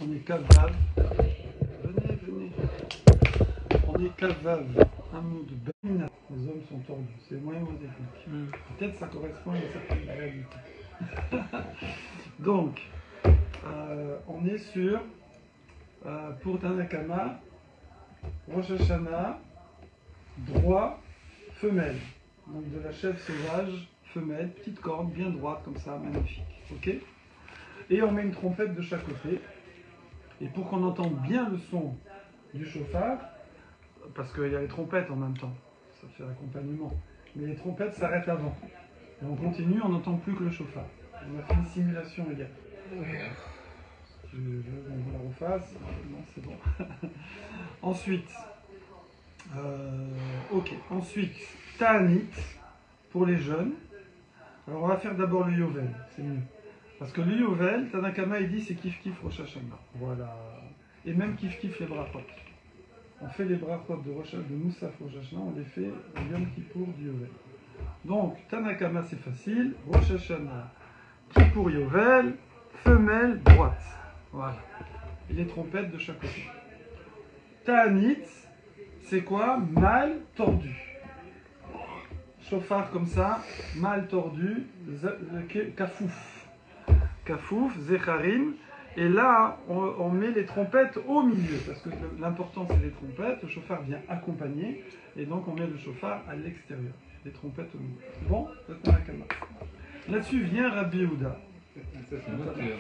On est Kavav. Venez, venez. On est Kavav. Hamoud Ben. Les hommes sont tordus. C'est moyen modélique. Peut-être ça correspond à une certaine réalité. Donc, on est sur, pour Tanakama, Rosh Hashanah, droit, femelle. Donc de la chèvre sauvage, femelle, petite corne, bien droite, comme ça, magnifique. Ok ? Et on met une trompette de chaque côté. Et pour qu'on entende bien le son du chauffard, parce qu'il y a les trompettes en même temps, ça fait l'accompagnement. Mais les trompettes s'arrêtent avant. Et on continue, on n'entend plus que le chauffard. On a fait une simulation, les gars. Je veux qu'on vous la refasse. Non, c'est bon. Ensuite, Ensuite, Ta'anit pour les jeunes. Alors on va faire d'abord le Yovel, c'est mieux. Parce que le Yovel, Tanakama il dit c'est kiff kiff Rosh Hashanah. Voilà. Et même kiff kiff les brachot. On fait les brachot de Moussaf Rosh Hashanah, on les fait au Yom Kippour du Yovel. Donc Tanakama c'est facile, Rosh Hashanah, Kippour Yovel, femelle droite. Voilà. Et les trompettes de chaque côté. Ta'anit, c'est quoi? Mal tordu. Chauffard comme ça, mal tordu, kafouf. Kafouf, zecharim. Et là, on met les trompettes au milieu, parce que l'important c'est les trompettes. Le chauffard vient accompagner, et donc on met le chauffard à l'extérieur. Les trompettes au milieu. Bon, là-dessus vient Rabbi Yehuda.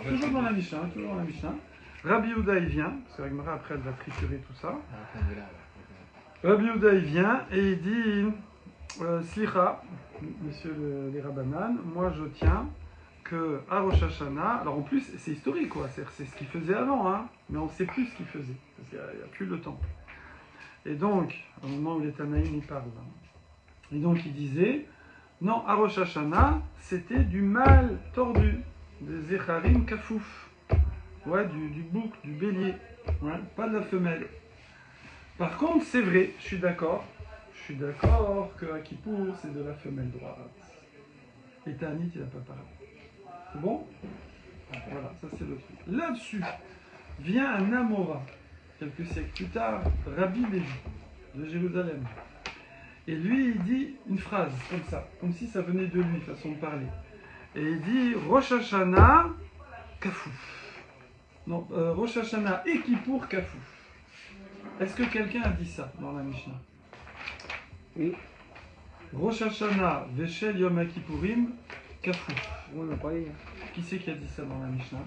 Toujours dans la Mishnah, toujours dans la Mishnah. Rabbi Yehuda il vient, parce que Agmara après elle va triturer tout ça. Rabbi Yehuda il vient et il dit Slicha, messieurs les Rabbanan, moi je tiens que à Rosh Hashanah, alors en plus c'est historique quoi, c'est ce qu'il faisait avant, hein, mais on ne sait plus ce qu'il faisait, parce qu'il n'y a plus le temps. Et donc, au moment où les Tanaïm y parlent, et donc il disait, non, à Rosh Hashanah, c'était du mâle tordu, des Zecharim kafouf, ouais, du bouc, du bélier, ouais, pas de la femelle. Par contre, c'est vrai, je suis d'accord que à Kippour, c'est de la femelle droite. Et Ta'anit, il n'a pas parlé. C'est bon? Voilà, ça c'est le truc. Là-dessus, vient un Amora, quelques siècles plus tard, Rabbi Lévi, de Jérusalem. Et lui, il dit une phrase comme ça, comme si ça venait de lui, façon de parler. Et il dit Rosh Hashanah, Kafouf. Non, Rosh Hashanah et Kippour, Kafouf. Est-ce que quelqu'un a dit ça dans la Mishnah? Oui. Rosh Hashanah, Veshel Yom HaKippourim, Kafouf. Oui, on a parlé. Qui c'est qui a dit ça dans la Mishnah?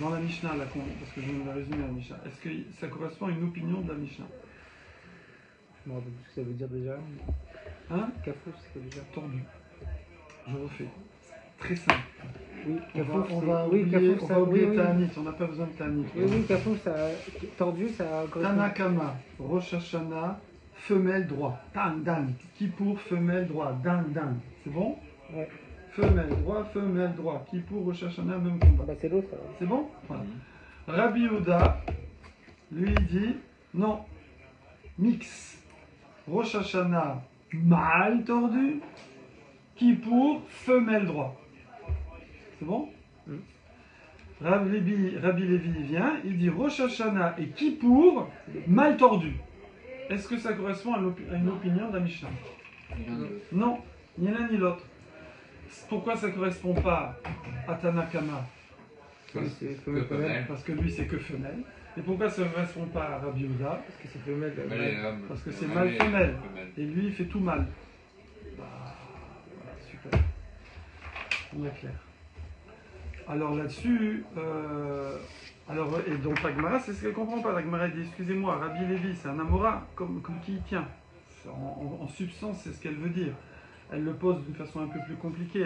Dans la Mishnah, là, parce que je vais résumer la Mishnah. Est-ce que ça correspond à une opinion de la Mishnah? Je me rappelle plus ce que ça veut dire déjà. Hein? Kafouf, c'est déjà tordu. Je refais. Très simple. Oui, Kafouf, on va oublier Ta'anit, on n'a pas besoin de Ta'anit. Oui, Kafouf, ça tordu, ça correspond. Tanakama, Rosh Hashanah, femelle droit. Tan, dan. Kippour, femelle droit. Dan, dan. C'est bon? Ouais. Femelle droit. Kippour, Rosh Hashanah, même combat. Bah, c'est l'autre. C'est bon? Voilà. Rabbi Yehuda, lui, dit non. Mix. Rosh Hashanah, mâle tordu. Kippour, femelle droit. C'est bon? Rabbi Lévi vient, il dit Rosh Hashanah et Kippour, mal tordu. Est-ce que ça correspond à une opinion de la Mishnah? Non, ni l'un ni l'autre. Pourquoi ça ne correspond pas à Tanakama? Parce que lui c'est que femelle. Et pourquoi ça ne correspond pas à Rabbi Yehuda? Parce que c'est femelle. Parce que c'est mâle femelle. Et lui il fait tout mal. Voilà, super. On est clair. Alors là-dessus, et donc l'Agmara, c'est ce qu'elle ne comprend pas. L'Agmara dit, excusez-moi, Rabbi Lévi, c'est un Amora, comme qui il tient. En substance, c'est ce qu'elle veut dire. Elle le pose d'une façon un peu plus compliquée.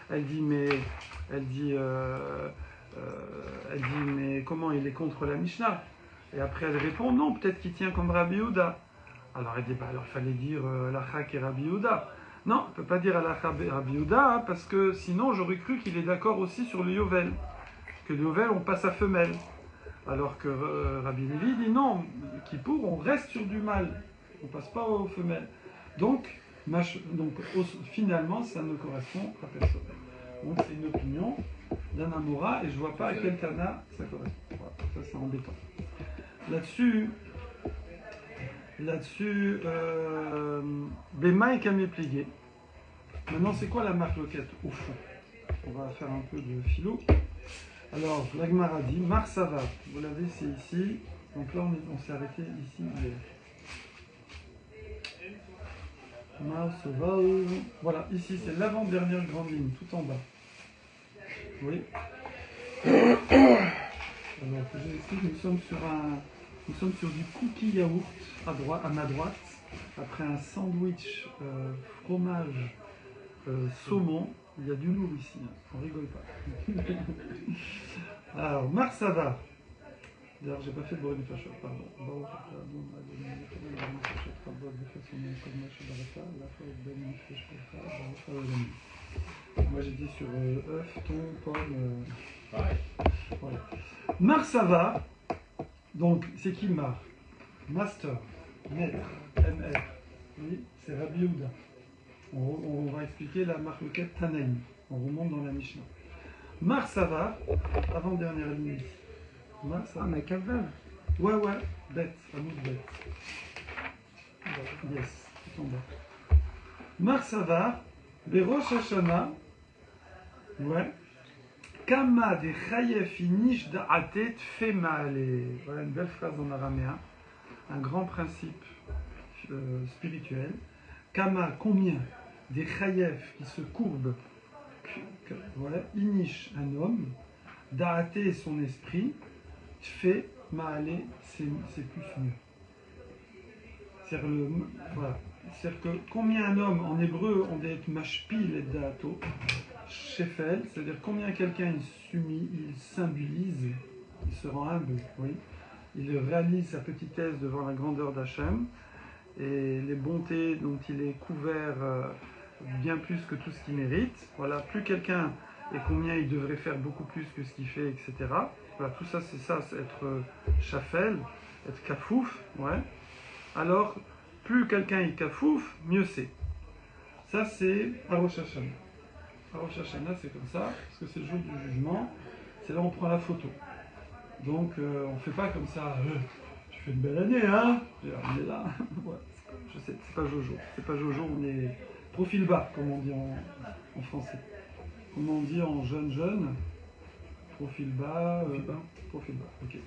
Elle dit, mais comment il est contre la Mishnah? Et après, elle répond, non, peut-être qu'il tient comme Rabbi Yehuda. Alors elle dit, alors il fallait dire Lachak et Rabbi Yehuda. Non, on ne peut pas dire à la Rabbi Yehuda, parce que sinon j'aurais cru qu'il est d'accord aussi sur le Yovel. Que le Yovel, on passe à femelle. Alors que Rabbi Lévi dit non, Kippour, on reste sur du mâle. On ne passe pas aux femelles. Donc finalement, ça ne correspond à personne. Donc c'est une opinion d'un Amora, et je vois pas à quel Tana ça correspond. Voilà, ça c'est embêtant. Là-dessus, Bema et Kamé plié. Maintenant, c'est quoi la marloquette au fond? On va faire un peu de philo. Alors, l'Agmara dit Marsava. Vous l'avez, c'est ici. Donc là, on s'est arrêté ici hier. Marsava. Voilà, ici, c'est l'avant-dernière grande ligne, tout en bas. Oui. Alors, je vous explique, nous sommes sur du cookie yaourt à ma droite, après un sandwich fromage saumon. Il y a du lourd ici, hein. On rigole pas. Alors, Marsava. D'ailleurs, j'ai pas fait de Boré Fachot, pardon. Moi j'ai dit sur œuf, thon, pomme. Voilà. Marsava, donc c'est qui Mar? Master, maître, MR. Oui, c'est Rabbi Yehuda. On va expliquer la marloquette Tanaïm. On remonte dans la Mishnah. Marsava, avant-dernière ligne. Marsava. Ah, mais Kavav. Ouais, bête, fameuse bête. Yes, tout en bas. Marsava, les Rosh Hashanah, ouais. Kama de Chayef inish da'atet female. Voilà une belle phrase en araméen. Un grand principe spirituel. Kama, combien des Chayef qui se courbent, voilà, inish, un homme, da'até, son esprit, fait ma'ale, c'est plus mieux. C'est-à-dire que combien un homme, en hébreu, on dit être mashpil et da'ato, shefel, c'est-à-dire combien quelqu'un il s'humilie, il symbolise, il se rend humble, oui. Il réalise sa petitesse devant la grandeur d'Hachem et les bontés dont il est couvert bien plus que tout ce qu'il mérite. Voilà, plus quelqu'un et combien il devrait faire beaucoup plus que ce qu'il fait, etc. Voilà, tout ça, c'est être shafel, être kafouf, ouais. Alors, plus quelqu'un est kafouf, mieux c'est. Ça, c'est à Rosh Hashanah. À Rosh Hashanah, c'est comme ça, parce que c'est le jour du jugement. C'est là où on prend la photo. Donc, on ne fait pas comme ça. Tu fais une belle année, hein? On est là. Ouais, je sais, c'est pas Jojo. C'est pas Jojo, on est profil bas, comme on dit en français. Comme on dit en jeune, profil bas. Profil bas, ok.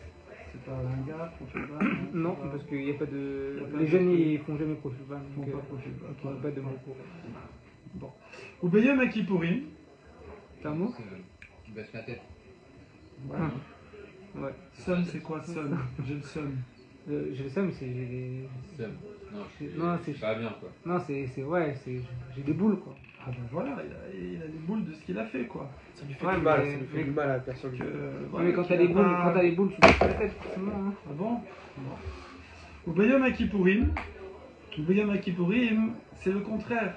C'est pas un gars, profil bas. Non, parce qu'il n'y a pas de. pas Les de jeunes, profil. ils font jamais profil bas. Ils font pas profil bas. Ils font pas de mots courts. Bon. Ou Beyam Akipurim. T'as un mot? Tu baisses la tête. Voilà. Ouais. Sun, c'est quoi Sun? J'ai le Sun. J'ai le seum, c'est. J'ai Seum. Non, Non, c'est pas bien quoi. Non, c'est ouais, j'ai des boules quoi. Ah ben voilà, il a les boules de ce qu'il a fait, quoi. Ça lui fait Ouais, du mal, mais- ça lui fait du mal à la personne. Que, Ouais, mais quand qu'il t'as a les boules, pas- quand t'as les boules, tu baisses pas la tête forcément. Hein. Ah bon? Ou Beyam Akipurim. Ou Beyam Akipurim, c'est le contraire.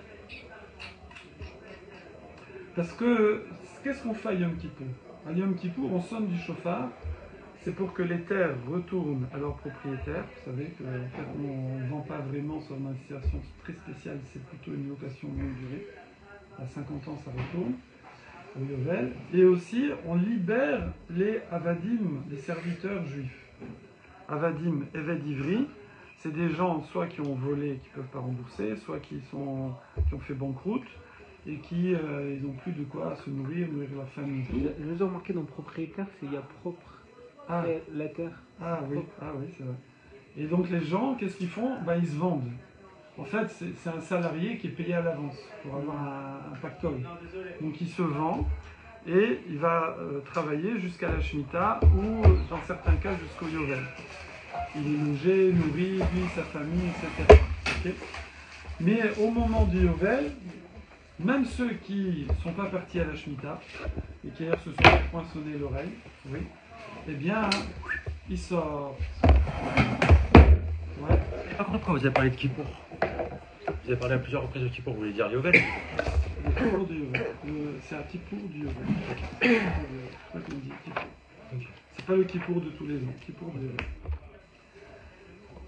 Parce que, qu'est-ce qu'on fait à Yom Kippour? À Yom Kippour, on sonne du chauffard. C'est pour que les terres retournent à leurs propriétaires. Vous savez qu'on ne vend pas vraiment sur une situation très spéciale, c'est plutôt une location de longue durée. À 50 ans, ça retourne au Yovel. Et aussi, on libère les avadim, les serviteurs juifs. Avadim, Eved Ivri, c'est des gens soit qui ont volé, qui ne peuvent pas rembourser, soit qui ont fait banqueroute et qui ils n'ont plus de quoi se nourrir leur famille. Je vous ai remarqué dans propriétaire, c'est il y a propre. Ah. La terre. Ah oui, c'est vrai. Et donc les gens, qu'est-ce qu'ils font? Ils se vendent. En fait, c'est un salarié qui est payé à l'avance pour avoir un pactole. Donc il se vend et il va travailler jusqu'à la Shemitah ou dans certains cas jusqu'au Yovel. Il est logé, nourri, lui, sa famille, etc. Okay. Mais au moment du Yovel, même ceux qui ne sont pas partis à la Shemitah et qui se sont poinçonnés l'oreille, oui, eh bien, il sort. Ouais. Par contre, pourquoi vous avez parlé de Kippour? Vous avez parlé à plusieurs reprises de Kippour, vous voulez dire Yovel? Le Kippour du Yovel. C'est un Kippour du Yovel. C'est pas qu'on dit Kippour. Ok. C'est pas le Kippour de tous les ans, Kippour du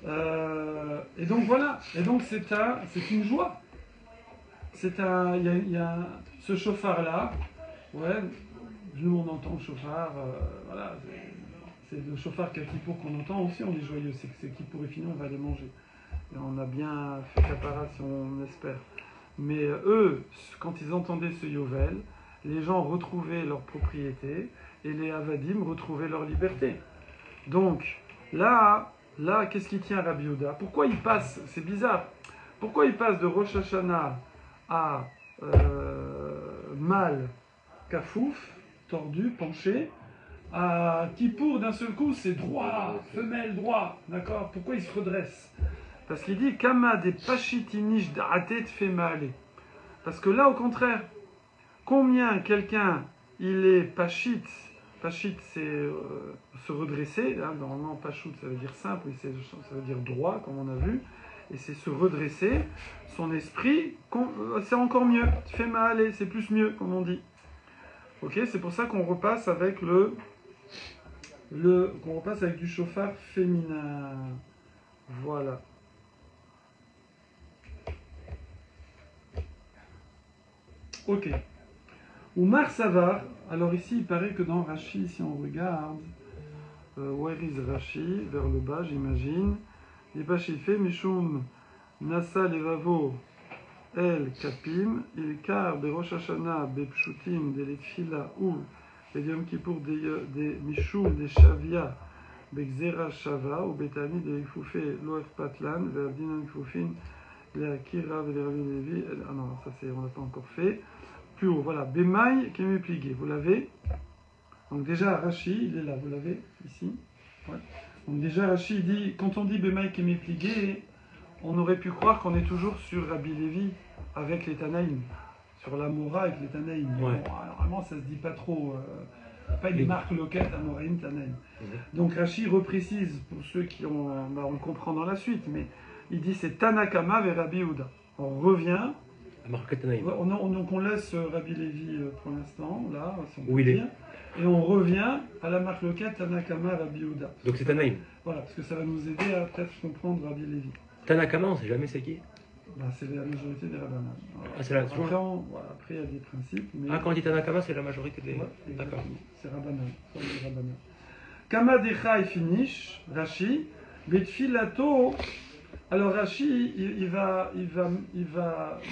Yovel. Et donc voilà. Et donc c'est une joie. Il y a ce chauffard là. Ouais. nous on entend le chauffard, voilà, c'est le chauffard qu'à Kippour qu'on entend aussi, on est joyeux, c'est que c'est Kippour et fini, on va les manger. Et on a bien fait capara si on espère. Mais eux, quand ils entendaient ce Yovel, les gens retrouvaient leur propriété et les Avadim retrouvaient leur liberté. Donc là, qu'est-ce qui tient Rabbi Yehuda? Pourquoi il passe, c'est bizarre, pourquoi il passe de Rosh Hashanah à mâle, kafouf, tordu, penché, à Kippour d'un seul coup, c'est droit, femelle, droit, d'accord? Pourquoi il se redresse? Parce qu'il dit Kama des pachitinish da'atet fait mal. Parce que là, au contraire, combien quelqu'un il est pachit, pachit c'est se redresser, hein, normalement pachut ça veut dire simple, et ça veut dire droit, comme on a vu, et c'est se redresser, son esprit, c'est encore mieux, fait mal, c'est plus mieux, comme on dit. Ok, c'est pour ça qu'on repasse avec qu'on repasse avec du chauffard féminin. Voilà. Ok. Ou Mar Savar, alors ici il paraît que dans Rashi, si on regarde, where is Rashi, vers le bas j'imagine, il fait Mishum Nasa Levavo El Kapim, il car Berosh Hashanah Bepshutim de Letfila ou Yom Kippour de Mishum de Shavia Begzera Shava ou Betani de Foufé Loef Patlan, Verdina Foufin, les Akira, les Ravi Levi, ah non, ça c'est, on l'a pas encore fait. Plus haut, voilà, Bemaï qui est plié, vous l'avez. Donc déjà Rashi, il est là, vous l'avez ici. Ouais. Donc déjà Rashi il dit, quand on dit Bemaï qui est plié, on aurait pu croire qu'on est toujours sur Rabbi Lévi avec les Tanaïm, sur la Mora avec les Tanaïm. Ouais. Bon, normalement ça se dit pas trop, pas une marque loquette Amoraïm Tanaïm. Donc Rashi reprécise pour ceux qui ont, on le comprend dans la suite, mais il dit c'est Tanakama vers Rabbi Yehuda. On revient. Donc on laisse Rabbi Lévi pour l'instant, là, si on peut dire, et on revient à la marque locale Tanakama Rabbi Yehuda. Donc c'est Tanaïm. Voilà, parce que ça va nous aider à peut-être comprendre Rabbi Lévi. Tanakama, on ne sait jamais c'est qui. Bah, c'est la majorité des Rabbanan. Ah, c'est la après, après, il y a des principes. Mais... Ah, quand on dit Tanakama, c'est la majorité des. Ouais, d'accord. C'est Rabbanan. Kama Dechai finish, Rashi, Betfilato. Alors Rashi, il va,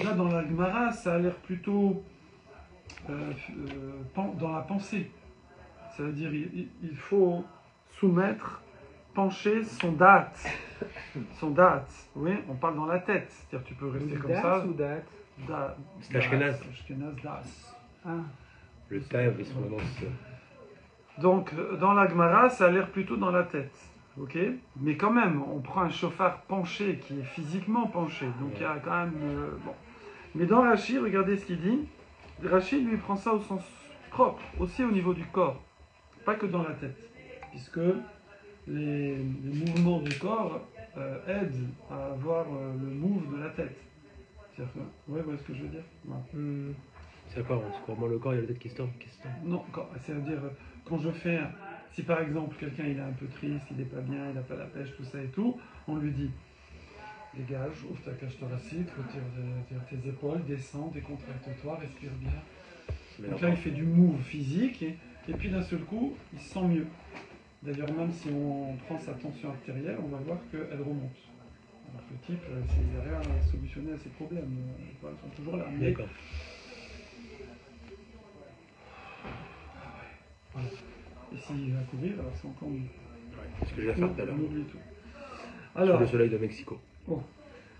là dans la Gemara, ça a l'air plutôt dans la pensée. Ça veut dire il faut soumettre, pencher son date. Son date, oui, on parle dans la tête. C'est-à-dire tu peux rester comme ça. Ou date. C'est Ashkenaz. Ashkenaz das. Ah. Le taïv, ils sont vraiment. Donc dans la Gemara, ça a l'air plutôt dans la tête. Ok, mais quand même, on prend un chauffard penché qui est physiquement penché, donc il y a quand même bon. Mais dans Rashi, regardez ce qu'il dit. Rashi lui prend ça au sens propre, aussi au niveau du corps, pas que dans la tête, puisque les mouvements du corps aident à avoir le move de la tête. C'est-à-dire que, ouais, vous voyez ce que je veux dire? Ouais. C'est quoi? C'est comment le corps, il y a la tête qui se tourne? Non, c'est-à-dire quand je fais si par exemple quelqu'un il est un peu triste, il n'est pas bien, il n'a pas la pêche, tout ça et tout, on lui dit dégage, ouvre ta cage thoracique, retire tes épaules, descends, décontracte-toi, respire bien. Donc là il fait du move physique et puis d'un seul coup il se sent mieux. D'ailleurs même si on prend sa tension artérielle, on va voir qu'elle remonte. Alors que le type, s'il n'a rien à solutionner à ses problèmes, ils sont toujours là. Mais... D'accord. Voilà. Et s'il va courir, alors c'est encore mieux. Ouais, c'est ce que je vais faire tout à l'heure. On oublie tout. Alors, sur le soleil de Mexico. Oh.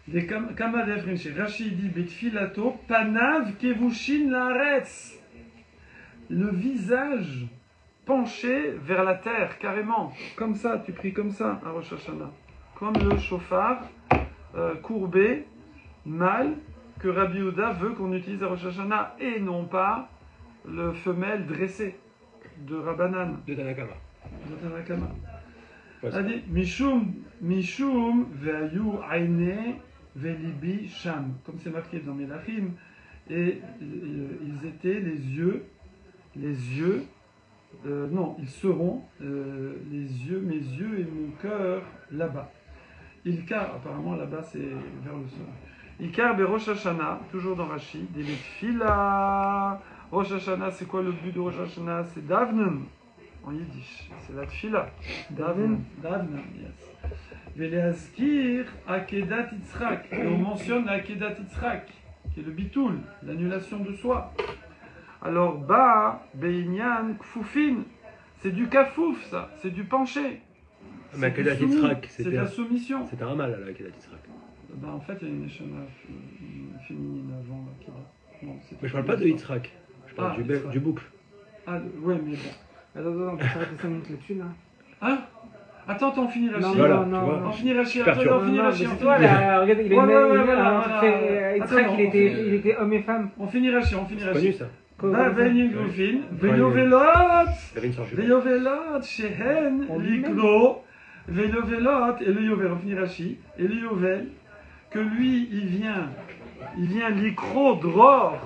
Des Kamadev Rinche. Rachid dit Betfilato, Panav Kevushin Laaretz. Le visage penché vers la terre, carrément. Comme ça, tu pries comme ça à Rosh Hashanah. Comme le chauffard courbé, mâle, que Rabbi Yehuda veut qu'on utilise à Rosh Hashanah, et non pas le femelle dressé de Rabbanan. De Tanakama. De Tanakama. Ouais, a dit Mishum ve'ayu aine ve'libi sham. Comme c'est marqué dans Melachim. Et ils étaient les yeux, non, ils seront mes yeux et mon cœur là-bas. Ilkar, apparemment là-bas c'est vers le sol. Ilkar Berosh Hashanah, toujours dans Rashi, des Fila Rosh Hashanah, c'est quoi le but de Rosh Hashanah? C'est Davnen, en yiddish. C'est la tfila. Davnen, yes. Veleazkir Akedat Yitzhak. Et on mentionne Akedat Yitzhak, qui est le bitoul, l'annulation de soi. Alors, Ba, Beinyan, Kfufin, c'est du kafouf, ça, c'est du penché. Mais Akedat Yitzhak, c'est de la soumission. c'était un mal, là, Akedat Yitzhak. Ben, en fait, il y a une neshama féminine avant Akeda. Non, Mais je parle pas de Yitzhak, je parle Yitzhak. du boucle. Ah, ouais, mais bon. Attends, on peut s'arrêter 5 minutes là-dessus là. Hein? Attends, on finit la Non, chie. Voilà, non, tu non, vois. non. On finit la chie. Je perturbe. Attends, on finit la chie. C'est toi là, regarde, il est Attends, il était homme et femme. On finit la chie, on finit C'est la connu chie. ça. Va venir Goufin, Ouais. Veyovelot, T'avais une sorte de Veyovelot, Shehen, On dit même. Likno, Veyovelot, et le Yovel, on finit la chie, et le Yovel, que lui, il vient l'icro dror,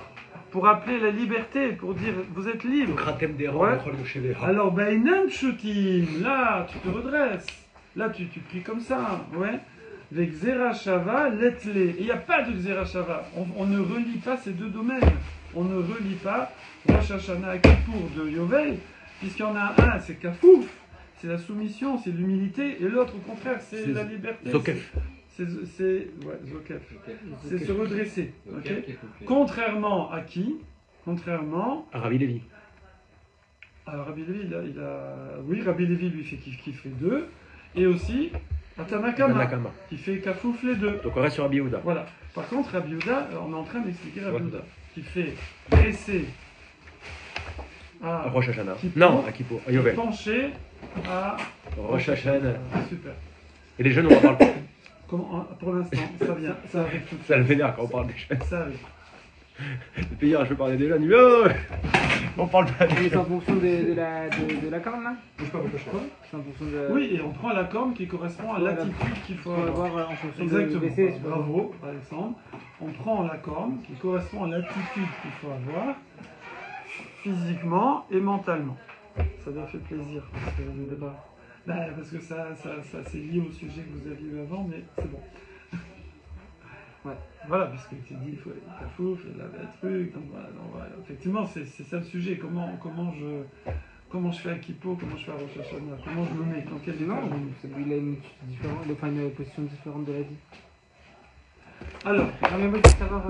pour appeler la liberté, pour dire, vous êtes libre. Kratem des Ouais. entre le chevet. Alors, Bainan Shutim, là, tu te redresses. Là, tu pries comme ça, ouais. Avec Zera Shava, Letle. Et il n'y a pas de Zera Shava. On ne relie pas ces deux domaines. On ne relie pas Rosh Hashanah Kippour de Yovel, puisqu'il y en a un, c'est Kafouf, c'est la soumission, c'est l'humilité, et l'autre, au contraire, c'est C'est la liberté. Zokef. C'est ouais, Zokef. Ok. C'est se redresser. Ok, ok. qui est complet. Contrairement à qui? Contrairement Rabbi Lévi. alors Rabbi Lévi, oui, Rabbi Lévi lui fait qui fait deux, et aussi à Tanakama, Nakama. qui fait Kafouf les deux. Donc on reste sur Rabbi Yehuda. Voilà. Par contre, Rabbi Yehuda, on est en train d'expliquer Rabbi Ouais. Yehuda, qui fait dresser à Rosh Hashanah. Kippour. Non, à Kippour. À Yovel. pencher à Rosh Hashanah. Super. Et les jeunes, on en parle pas. Comment, pour l'instant, ça vient, ça arrive tout de Ça le suite. vénère quand on parle des jeunes. Ça arrive. Depuis hier, je veux parler des jeunes. Il dit, oh, on parle pas des Mais c'est jeunes. en fonction de la corne là. Bouge pas, bouge pas. C'est en fonction de. Oui, et on prend la corne qui correspond à Voilà. l'attitude qu'il faut Faut avoir. avoir en fonction Exactement. de baisser. Bravo, Alexandre. On prend la corne qui correspond à l'attitude qu'il faut avoir physiquement et mentalement. Ça doit faire plaisir. Parce que, parce que ça c'est lié au sujet que vous aviez eu avant, mais c'est bon. Ouais. Voilà, parce que tu dis, il faut la Kafouf, la truc. Donc voilà, effectivement, c'est ça le sujet. Comment je fais à Kippo, comment je fais à Rosh Hashanah, comment je me mets, dans quel Non, état je me mets. il a une attitude différente, enfin une position différente de la vie. Alors, Non mais moi je veux savoir.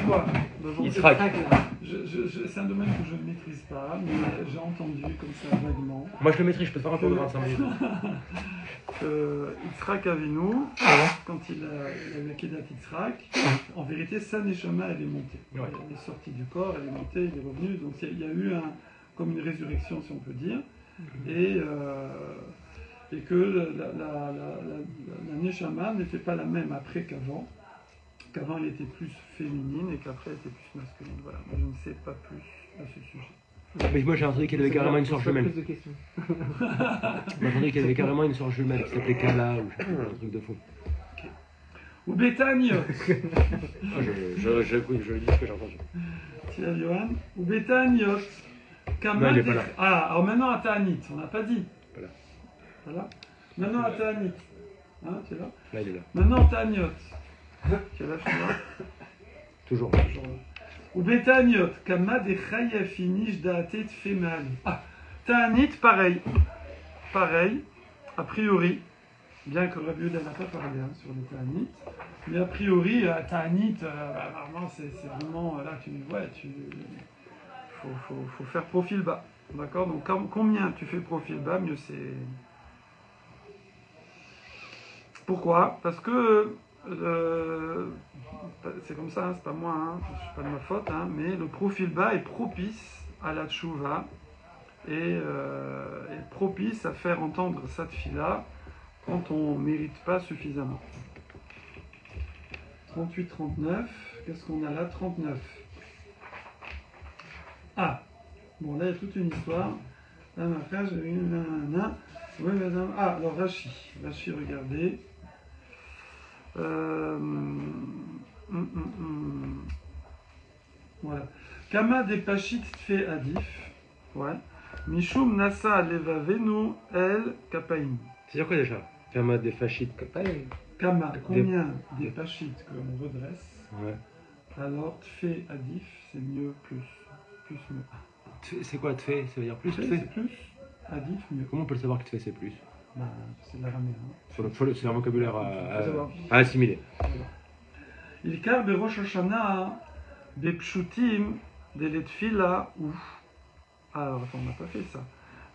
quoi Yitzhak. Là. C'est un domaine que je ne maîtrise pas, mais j'ai entendu comme ça vaguement Moi, je le maîtrise, je peux te faire un cours de 25 minutes. que Yitzhak Avinu, quand il a eu Akedat Yitzhak, en vérité, sa neshama, elle est montée. Ouais. Elle est sortie du corps, elle est montée, il est revenu. Donc il y a eu comme une résurrection, si on peut dire. Et que la neshama n'était pas la même après qu'avant. Qu'avant elle était plus féminine et qu'après elle était plus masculine. Voilà, moi je ne sais pas plus à ce sujet. Mais moi, j'ai entendu qu'elle avait carrément une sœur jumelle. Plus de questions. J'ai entendu qu'elle avait carrément une sœur jumelle qui s'appelait Kala ou je sais pas, un truc de fou. Ou Bétaniot, Ah, je dis ce que j'ai entendu. tu as Johan. Ou Bétaniot. Non, elle est pas là. Ah, alors maintenant à Ta'anit, on n'a pas dit. Pas là. Voilà. Maintenant à Ta'anit. Hein, tu es là. Là, il est là. Maintenant Ta'aniot. Tu es là, je suis là. Toujours. Toujours là. Ou Bétaniot, Kama de Chayafinish Daatet Femal. Ah, Ta'anit, pareil. Pareil, a priori, bien que Rabbi Yehuda n'a pas parlé sur les Ta'anit, mais a priori, Ta'anit, vraiment, c'est vraiment, là, faut faire profil bas. D'accord? Donc, combien tu fais profil bas, mieux c'est. Pourquoi? Parce que c'est comme ça, hein, c'est pas moi, hein, c'est pas de ma faute, hein, mais le profil bas est propice à la tchouva et est propice à faire entendre sa tfila quand on ne mérite pas suffisamment. 38-39, qu'est-ce qu'on a là? 39. Ah, bon là il y a toute une histoire. Là, ma frère, j'ai eu nanana. Oui, madame. Ah, alors Rachi, regardez. Voilà. Kama de Pachit fait Adif. Ouais. Mishum Nasa Levavenu El Kapaim. C'est-à-dire quoi déjà? Kama des fascistes. Kama, combien des Pachit que l'on redresse. Ouais. Alors, fait Adif, c'est mieux plus. Plus mieux. C'est quoi tfé? Ça veut dire plus Tfé, tfé? c'est plus. Adif, mieux. Comment on peut le savoir que tfé c'est plus? Bah, c'est de l'araméen. C'est un vocabulaire Faut savoir. à assimiler. Il car de Rosh Hashanah, des pshutim, des letfila, ou. Alors, attends, on n'a pas fait ça.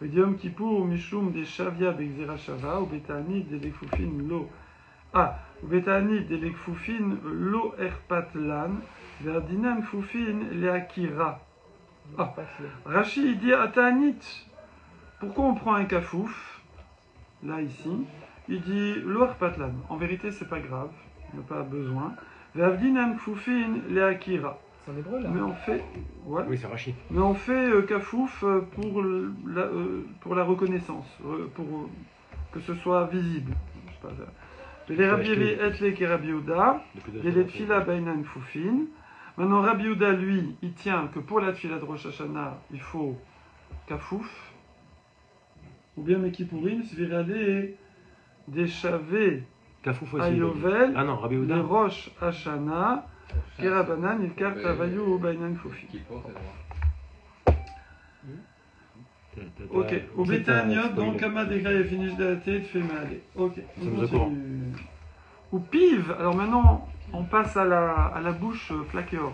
Yom Kippour, Mishum, des Shavia, Begzera Shava, ou Betanit, des Lekfufin, lo. Ah, ou Betanit, des Lekfufin, lo Erpatlan, Verdinan Fufin, Leakira. Ah, Rashi, il dit à Tanit, pourquoi on prend un kafouf, là, ici, il dit lo Erpatlan. En vérité, c'est pas grave, on n'a pas besoin. Verdinan Fufin, Leakira. C'est en hébreu là. Mais on fait. Ouais. Oui, c'est Rachi. Mais on fait kafouf pour la reconnaissance, pour que ce soit visible. Je sais pas, les Rabbi Eli Etlek et Rabbi Yehuda, les Letfila Bainan Foufin. Maintenant, Rabbi Yehuda, lui, il tient que pour la Tfila de Rosh Hashanah, il faut kafouf, ou bien Mekipurim, Svirale, Deshavé, Kafouf aussi. Ayovel, Ah non, Rabbi le Yehuda. Rosh Hashanah, Kerabanan, il carte Avayu, Bainan Foufin. Qui porte, Ok, au Bétaniot, donc Kama Degra et finish de la tête, fait mal. Ok, Ça on nous apprend. continue. Ou pive, alors maintenant on passe à la bouche plaqueur,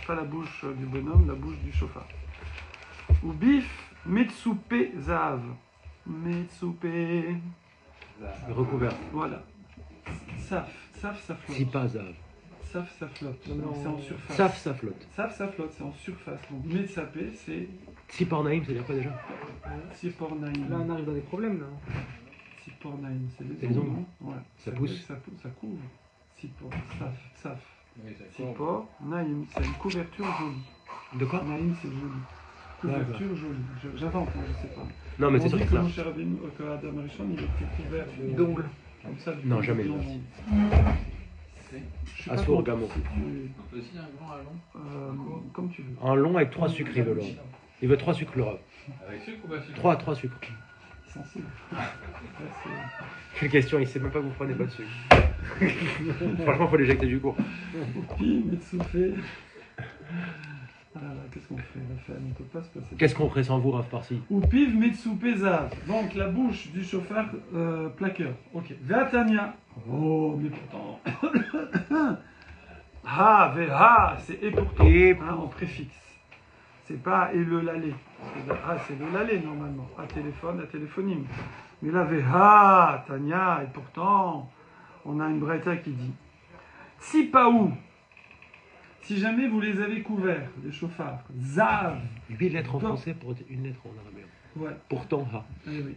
pas la bouche du bonhomme, la bouche du chauffard. Ou bif, Metsupe Zav. Metsupe. Recouvert. Voilà. Saf, ça flotte. Si pas Zav. Saf, ça flotte. Non, Donc, c'est en surface. Saf, ça flotte. Saf, ça flotte, c'est en surface. Donc Metsapé, c'est Si par Naïm, c'est-à-dire quoi déjà? Sipornaïm. Là, on arrive dans des problèmes là. Sipornaïm, c'est C'est les les ongles. ongles. Ouais. Ça pousse. Ça couvre. Sipor, saf. Oui, ça court. Sipor, naïm, c'est une couverture jolie. De quoi? Naïm, c'est joli. Couverture jolie. J'invente, moi, je sais pas. Non, mais On c'est sûr dit que que ça. mon cher Rabbeinu, que Adam Rishon, il était couvert de. D'ongles. Comme ça, de Non, jamais. d'ongles. Je sais pas Assour, trop Gamon. si tu- On peut aussi un grand à long. Comme tu veux. Un long avec 3 sucres, il veut le. Il veut 3 sucres, le rab. Avec sucre ou pas sucre? 3 sucres. Sensible. Ouais, c'est- Quelle question, il sait même pas que vous prenez pas de sucre. Franchement, faut l'éjecter du cours. Oupi, Metsoufé. Ah là, qu'est-ce qu'on fait, Raphaël? On peut pas se passer. Qu'est-ce qu'on ferait sans vous, Rav Parsi? Oupiv Metsoupé Zav. Donc la bouche du chauffeur plaqueur. Ok. Veatania. Oh, mais pourtant. Ha, veha, c'est et pourtant. Et hein, en préfixe. C'est pas et le lalé. Ah, c'est le lalé normalement. À téléphone, à téléphonime. Mais là, veha, Tania, et pourtant, on a une braïta qui dit Tsipaou. Si jamais vous les avez couverts, les chauffards, Zav. 8 lettres en Non. français pour une lettre en arabe. Ouais, Pourtant, ha. eh oui.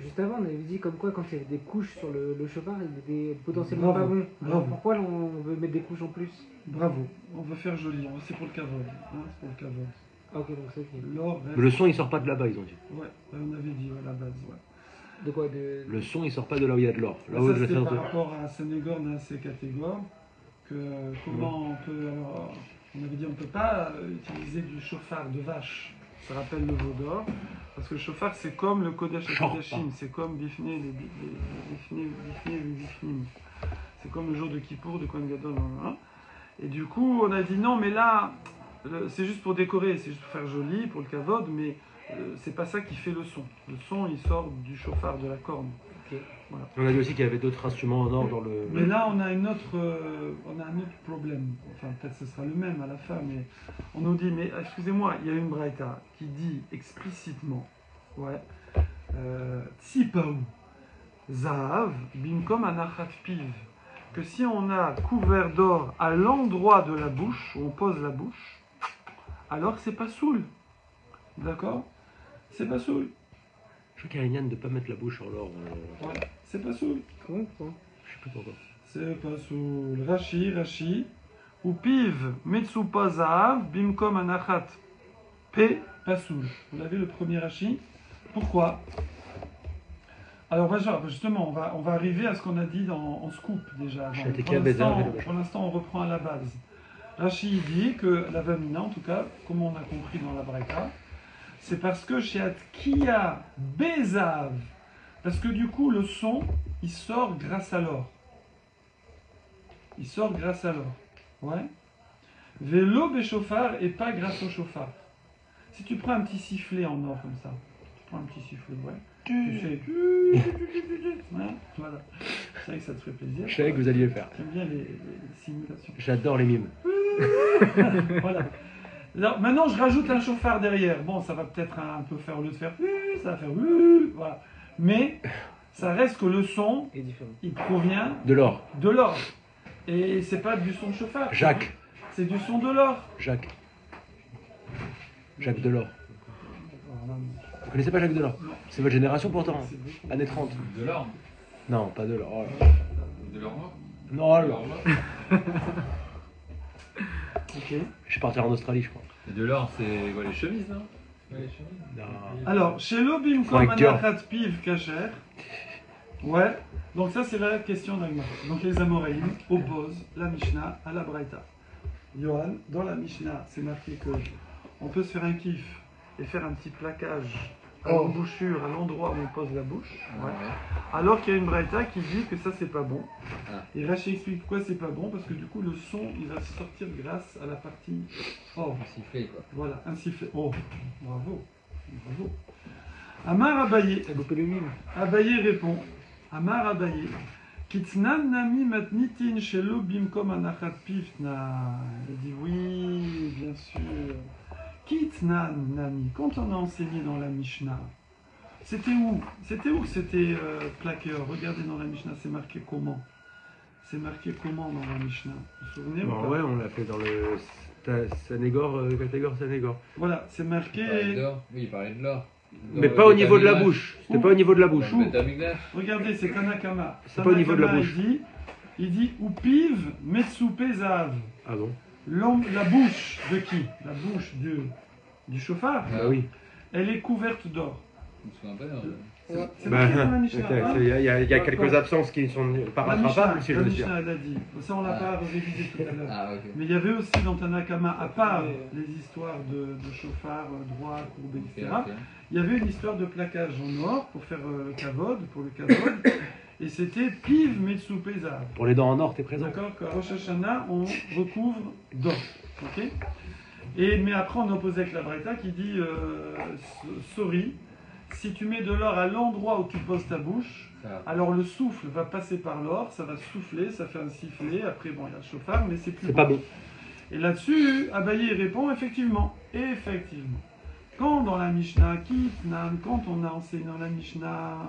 Juste avant, on avait dit comme quoi quand il y avait des couches sur le chauffard, il était potentiellement Bravo. pas bon. Alors Bravo. pourquoi là, on veut mettre des couches en plus? Bravo. On va faire joli. C'est pour le kavod. Hein, c'est pour le kavod. Ah ok, donc c'est ok. L'or reste. Mais le son, il sort pas de là-bas, ils ont dit. Ouais, on avait dit à la base. Ouais. De quoi de... Le son, il sort pas de là où il y a de l'or. Là où Ça, il y a c'était de par l'or. rapport à Sénégor, à ces catégories. Comment on peut. Alors, on avait dit on ne peut pas utiliser du chauffard de vache. Ça rappelle le veau d'or. Parce que le chauffard, c'est comme le Kodesh et Chauffard. Kodeshim. C'est comme Bifne, Bifnim. C'est comme le jour de Kippour, de Kohen Gadol. Hein. Et du coup, on a dit non, mais là, c'est juste pour décorer, c'est juste pour faire joli, pour le kavod, mais c'est pas ça qui fait le son. Le son, il sort du chauffard, de la corne. Ok. On a dit aussi qu'il y avait d'autres instruments en or dans le. Mais là, on a un autre problème. Enfin, peut-être ce sera le même à la fin, mais on nous dit, mais excusez-moi, il y a une braïta qui dit explicitement, ouais, Tsipaou, Zahav, Bimkom Anachat Piv, que si on a couvert d'or à l'endroit de la bouche, où on pose la bouche, alors c'est pas soul. D'accord? C'est pas soul. Je crois qu'il y a une yann de pas mettre la bouche en l'or. Voilà, c'est pas soul. Comment pourquoi? Je sais plus pourquoi. C'est pas soul. Rashi. Ou piv, metsupa zahav, bimkom anachat. P, pas soul. Vous l'avez le premier Rashi. Pourquoi? Alors, justement, on va arriver à ce qu'on a dit en scoop déjà. avant. Pour l'instant, on reprend à la base. Rashi dit que la Vamina, en tout cas, comme on a compris dans la Braïta, c'est parce que chez Atkia Bezav, parce que du coup, le son, il sort grâce à l'or. Il sort grâce à l'or. Ouais. Vélo béchauffard et pas grâce au chauffard. Si tu prends un petit sifflet en or comme ça, tu prends un petit sifflet, ouais. Tu fais. Hein, voilà. Je savais que ça te ferait plaisir. Je savais que vous alliez le faire. J'aime bien les simulations. J'adore les mimes. Voilà. Alors, maintenant, je rajoute un chauffard derrière. Bon, ça va peut-être un peu faire, au lieu de faire. Ça va faire. Voilà. Mais ça reste que le son, est différent. il provient De l'or. de l'or. Et c'est pas du son de chauffard. Jacques. C'est du son de l'or. Jacques. Jacques Delors. Vous connaissez pas Jacques Delors? C'est votre génération pourtant. Années 30. De l'or. Non, pas Delors. Oh là. De l'or mort. Non, De là. l'or mort. Ok. Je vais partir en Australie, je crois. Et de l'or, c'est quoi, les chemises, non? Ouais, les chemises. Non. Alors, chez l'Obim Faut avec Dior. Anachat Piv Kacher. Ouais. Donc ça, c'est la question d'Agmara. Donc les Amoraïm opposent la Mishnah à la Braïta. Johan, dans la Mishnah, c'est marqué que on peut se faire un kiff et faire un petit plaquage à l'embouchure, à l'endroit où on pose la bouche. Ouais. Alors qu'il y a une Braïta qui dit que ça, c'est pas bon. Ah. Et Rashi explique pourquoi c'est pas bon, parce que du coup, le son, il va sortir grâce à la partie or. Un sifflet, quoi. Voilà, un sifflet. Oh, bravo, bravo. Amar Abaye. T'as loupé le mime. Abaye répond. Amar Abaye. Kitnan nami matnitin shelo bimkom anachat pifna. Il dit oui, bien sûr. Kitnan nami. Quand on a enseigné dans la Mishnah, c'était où? C'était où que c'était plaqueur? Regardez dans la Mishnah, c'est marqué comment? C'est marqué comment dans la Mishnah? Vous vous souvenez ou Bon, pas? ouais, on l'a fait dans le Sanégor, Catégor, Sanégor. Voilà, c'est Il parlait marqué. d'or. Oui, il parlait de l'or. Mais pas au niveau de la bouche. C'était pas au niveau de la bouche. Dans le Betamigdash. Regardez, c'est Tanakama. C'est pas au niveau de la Tanakama, bouche. Il dit Upiv Metsupe Zav. Ah bon? La bouche de qui? La bouche du chauffard, Ah Bah oui. elle est couverte d'or. Je me souviens pas. C'est Bah, marqué dans la Mishnah. ok, hein. il y a quelques absences qui sont pas La rattrapables, si je la me suis. Mishnah, elle a dit. Ça, on l'a Ah. pas révisé tout à l'heure. Ah, ok. Mais il y avait aussi dans Tanakama, à part les histoires de chauffard droit, courbé, etc., Ok. il y avait une histoire de plaquage en or pour faire le kavod, pour le kavod, et c'était Piv Metsupe Zav. Pour les dents en or, t'es présent. D'accord, qu'à Rosh Hashanah, on recouvre d'or. Ok. Mais après, on est opposé avec la Braïta qui dit sorry, si tu mets de l'or à l'endroit où tu poses ta bouche, Ça. alors le souffle va passer par l'or, ça va souffler, ça fait un sifflet. Après, bon, il y a le chauffard, mais c'est plus C'est bon. pas bon. Et là-dessus, Abaye répond effectivement. Quand dans la Mishnah, Kitnan, quand on a enseigné dans la Mishnah,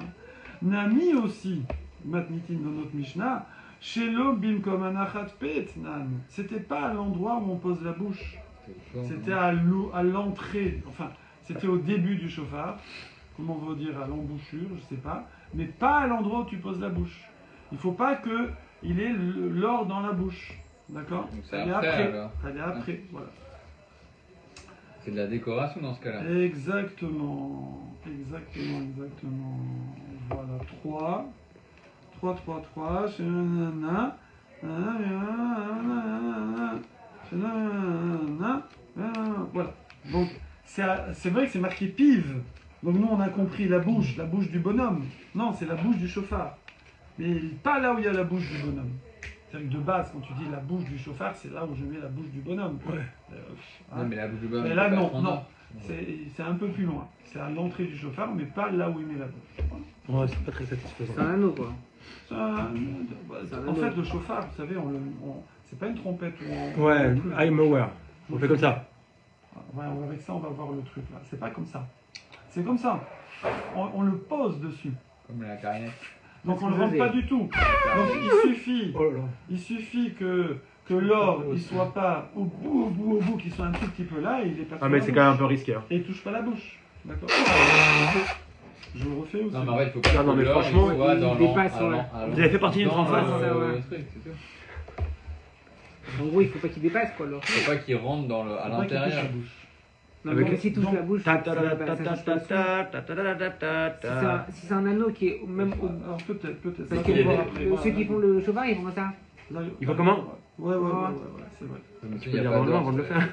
Nami aussi, Matnitin dans notre Mishnah, Shelo Bimkom Anachat Petnan, c'était pas à l'endroit où on pose la bouche, c'était à l'entrée, enfin, c'était au début du chauffard, comment on veut dire, à l'embouchure, je sais pas, mais pas à l'endroit où tu poses la bouche. Il faut pas que il ait l'or dans la bouche, d'accord? Donc c'est Elle est après, après, alors. elle est après, voilà. C'est de la décoration dans ce cas-là. Exactement. Voilà, 3. 3. Voilà. Donc, c'est vrai que c'est marqué pive. Donc, nous, on a compris la bouche du bonhomme. Non, c'est la bouche du chauffard. Mais pas là où il y a la bouche du bonhomme. C'est-à-dire que de base, quand tu dis la bouche du chauffard, c'est là où je mets la bouche du bonhomme. Ouais. Non, mais la bouche du bonhomme. Mais là, c'est pas non, trop non. nord. C'est un peu plus loin. C'est à l'entrée du chauffard, mais pas là où il met la bouche. Ouais, c'est pas très satisfaisant. C'est un anneau, quoi. En fait, le chauffard, vous savez, c'est pas une trompette. Où Ouais, I'm aware. On fait comme ça. Ouais, avec ça, on va voir le truc là. C'est pas comme ça. C'est comme ça. On le pose dessus. Comme la clarinette. Donc on ne Vous rentre avez- pas du tout. Donc Oh là là. il suffit que l'or il soit pas au bout, qu'il soit un tout petit peu là et il est pas. Ah, sur mais la c'est bouche. quand même un peu risqué. Hein. Et il touche pas la bouche. D'accord. Je le refais aussi. Non, mais en fait, il faut pas Ah, non, que mais l'or, franchement, il soit il dans dépasse, ouais. Vous avez fait partie d'une fanfare. ouais. truc, c'est tout. En gros, il faut pas qu'il dépasse, quoi, alors. Faut pas qu'il rentre dans le, à Faut pas qu'il touche l'intérieur. la bouche. Non, Avec mais s'il touche donc- la bouche, Ta ça ta va ta pas- ta ça ta change pas le ta son. ta ta ta ta ta. Si c'est un anneau qui est même au... Alors peut-être. Parce Ça, que on va voir après. ceux qui font le chauffard, ils font comme ça. Il faut comment? Ouais, c'est vrai. Mais Tu peux dire avant de le faire.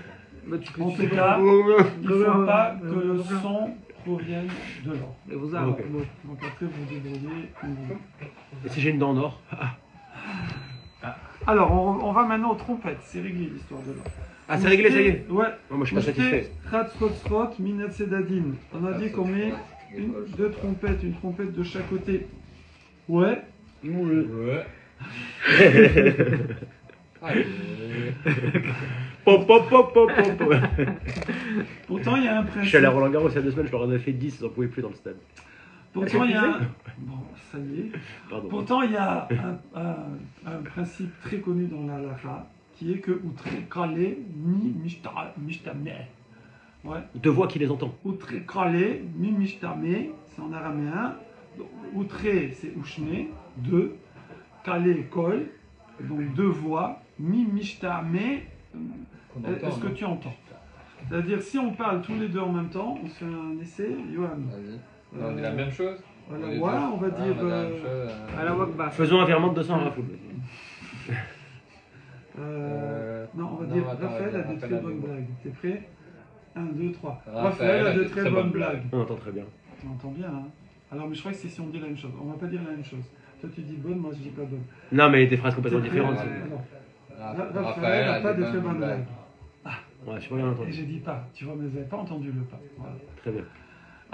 Bah, tu peux En tu tout peux- cas, il ne faut pas que le Voilà. son provienne de l'or. Et vous Ah, avez. ok. Donc après, vous débrouillez comme vous voulez. Et si j'ai une dent en or? Alors, on va maintenant aux trompettes. C'est réglé l'histoire de là. Ah, c'est réglé, ça y est. Ouais. Moi, je suis pas satisfait. On a dit qu'on met deux trompettes, une trompette de chaque côté. Ouais. Ouais. Allez. Pop, pop, pop, pop, pop. Pourtant, il y a un Je principe. suis allé à Roland Garros il y a 2 semaines, je leur en ai fait 10, ils n'en pouvaient plus dans le stade. Pourtant, il y a un... Bon, ça y est. Pardon. Pourtant, il y a un principe très connu dans la halakha qui est que outre kale mi mishtame. Ouais. Deux voix qui les entend. Outre kale mi mishtame, c'est en araméen. Outre, c'est ushne, deux. Kale kol, donc deux voix. Mi mishtame, est-ce que tu entends? C'est-à-dire, si on parle tous les deux en même temps, on se fait un essai, Yohan. Vas-y. On dit la même chose? Voilà, ouais, on va dire. on va dire la même chose. Alors, Wakba. Faisons un virement de 200 à Rafoul. Non, on va Non, dire attends, Raphaël a de Raphaël très a bonnes des- blagues. T'es prêt? 1, 2, 3. Raphaël Raphaël a de très bonnes blagues. On entend très bien. On entend bien, hein? Alors, mais je crois que c'est si on dit la même chose. On va pas dire la même chose. Toi, tu dis bonne, moi, je dis pas bonne. Non, mais des phrases complètement T'es prêt? différentes. Alors, Raphaël n'a pas de très bonnes blagues. Ouais, je suis pas bien Et entendu. j'ai dit pas. Tu vois, mais vous n'avez pas entendu le pas. Voilà. Très bien.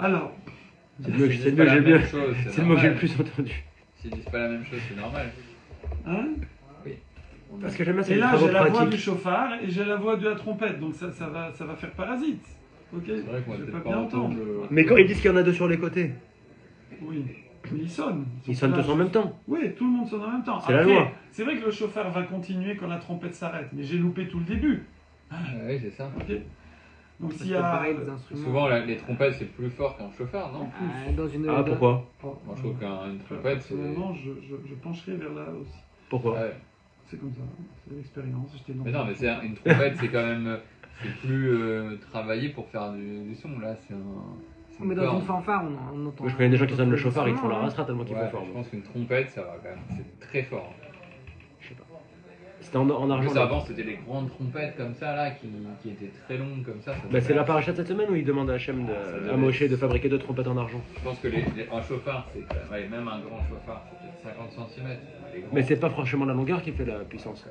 Alors, C'est le mot que S'ils j'ai disent pas la le même mieux. chose, C'est le mot que j'ai le normal. plus entendu. S'ils disent pas la même chose, c'est normal. hein? Parce que j'aime bien, c'est Et les là, travaux j'ai la voix du pratiques. chauffard et j'ai la voix de la trompette. Donc, ça va faire parasite. Ok? C'est vrai qu'on va Je vais peut-être pas bien entendre. Mais quand ils disent qu'il y en a deux sur les côtés, Oui. Mais ils sonnent. ils sonnent tous en même temps. Oui, tout le monde sonne en même temps. C'est la loi. C'est vrai que le chauffeur va continuer quand la trompette s'arrête, mais j'ai loupé tout le début. Oui, c'est ça. Ok. Donc Parce s'il y que a. pareil, les instruments. Souvent, les trompettes, c'est plus fort qu'un chauffard, non? Dans une. Ah, pourquoi? Oh, Moi, je trouve qu'une trompette, c'est. personnellement, je pencherai vers là aussi. Pourquoi? Ouais. C'est comme ça. C'est l'expérience. J'étais dans- Mais non, mais une trompette, c'est quand même. C'est plus travaillé pour faire du son. Là, c'est un. Mais dans une fanfare, on entend. Moi, je connais des gens qui sonnent le chauffard, ils font la race. rastra tellement qu'ils Ouais, font fort. je pense qu'une trompette, ça va quand même. C'est très fort. C'était en En argent. plus, là. avant, c'était les grandes trompettes comme ça, là, qui étaient très longues comme ça. Bah, c'est la paracha de cette semaine où il demande à Hachem, à Moshe de fabriquer 2 trompettes en argent. Je pense que un chauffard, c'est quand même. Ouais, même un grand chauffard, c'est peut-être 50 cm. Mais c'est pas franchement la longueur qui fait la puissance.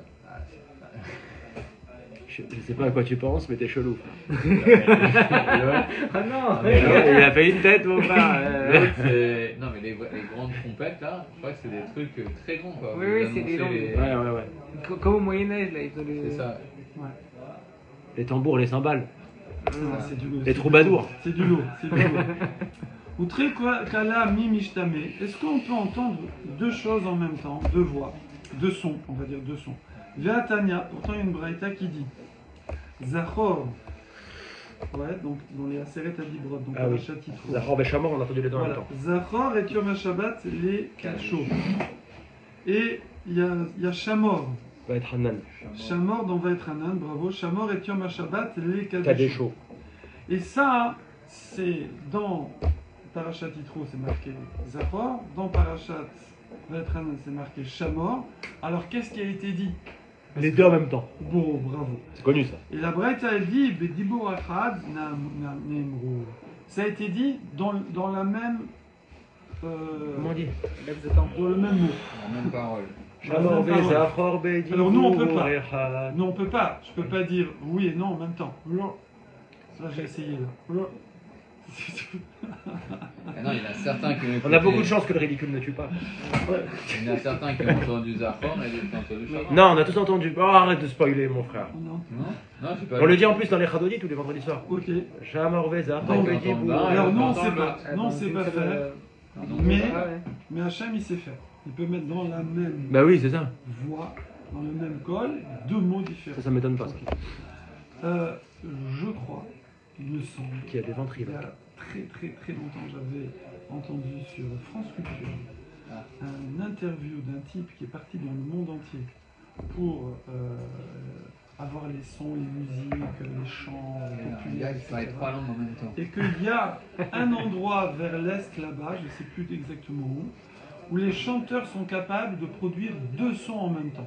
Je sais pas à quoi tu penses, mais t'es chelou. Ah non Il a fait une tête, mon frère. L'autre, c'est. Non, mais les grandes trompettes, là, je crois que c'est des trucs très grands, quoi. Oui, Vous oui, c'est des annoncez longues. Ouais, ouais, ouais. Comme au Moyen-Âge, là, ils ont les. C'est ça. Les tambours, les cymbales, Ah, c'est du lourd. les troubadours. C'est du lourd. C'est du lourd. Outre kala mi mishtame. Est-ce qu'on peut entendre deux choses en même temps, deux voix, deux sons, on va dire deux sons. Ve'atania, pourtant il y a une braïta qui dit Zachor. Ouais, donc dans les Aseret Adibrot, donc Ah oui. Parashat Yitro. Zahor Béchamor, on a entendu les deux en même Voilà. temps. Zachor et Yom HaShabbat, les quatre choses. Et il y a Shamor. Va être Hanan. Shamor, dont va être Hanan, bravo. Shamor et Yom HaShabbat, les T'as des quatre chauds. Et ça, c'est dans Parashat Yitro, c'est marqué Zachor. Dans Parashat Vaetchanan, c'est marqué Shamor. Alors, qu'est-ce qui a été dit? Les deux en même temps. Bon, bravo. C'est connu ça. Et la Braïta, elle dit Bedibur Achad Nemru. Ça a été dit dans la même. Comment on dit? Dans le même mot. En même parole. Shamor Zahor Bedi. Alors, nous, on peut pas. Non, on peut pas. Je peux pas dire oui et non en même temps. Ça, j'ai essayé là. Ah non, il y en a certains qui ont On a beaucoup de chance que le ridicule ne tue pas. Il y en a certains qui ont entendu Zahor et d'autres qui ont entendu Shamor. Non, on a tous entendu. Oh, arrête de spoiler, mon frère. Non. Non, j'ai pas On le dit en plus dans les Chadodis tous les vendredis soirs. Ok. Shamor Zahor Non, Bedi. non, Alors, non, on dans sait le- pas. Non, on sait pas faire. Mais Hachem, il sait faire. Il peut mettre dans la même Bah oui, c'est ça. voix, dans le même col, deux mots différents. Ça m'étonne pas. Je crois, il me semble, Qui a des il y ventriles. a très longtemps, j'avais entendu sur France Culture un interview d'un type qui est parti dans le monde entier pour avoir les sons, les musiques, les chants Un populaires, gars qui parlait etc. 3 langues en même temps. Et qu'il y a un endroit vers l'est là-bas, je ne sais plus exactement où les chanteurs sont capables de produire deux sons en même temps.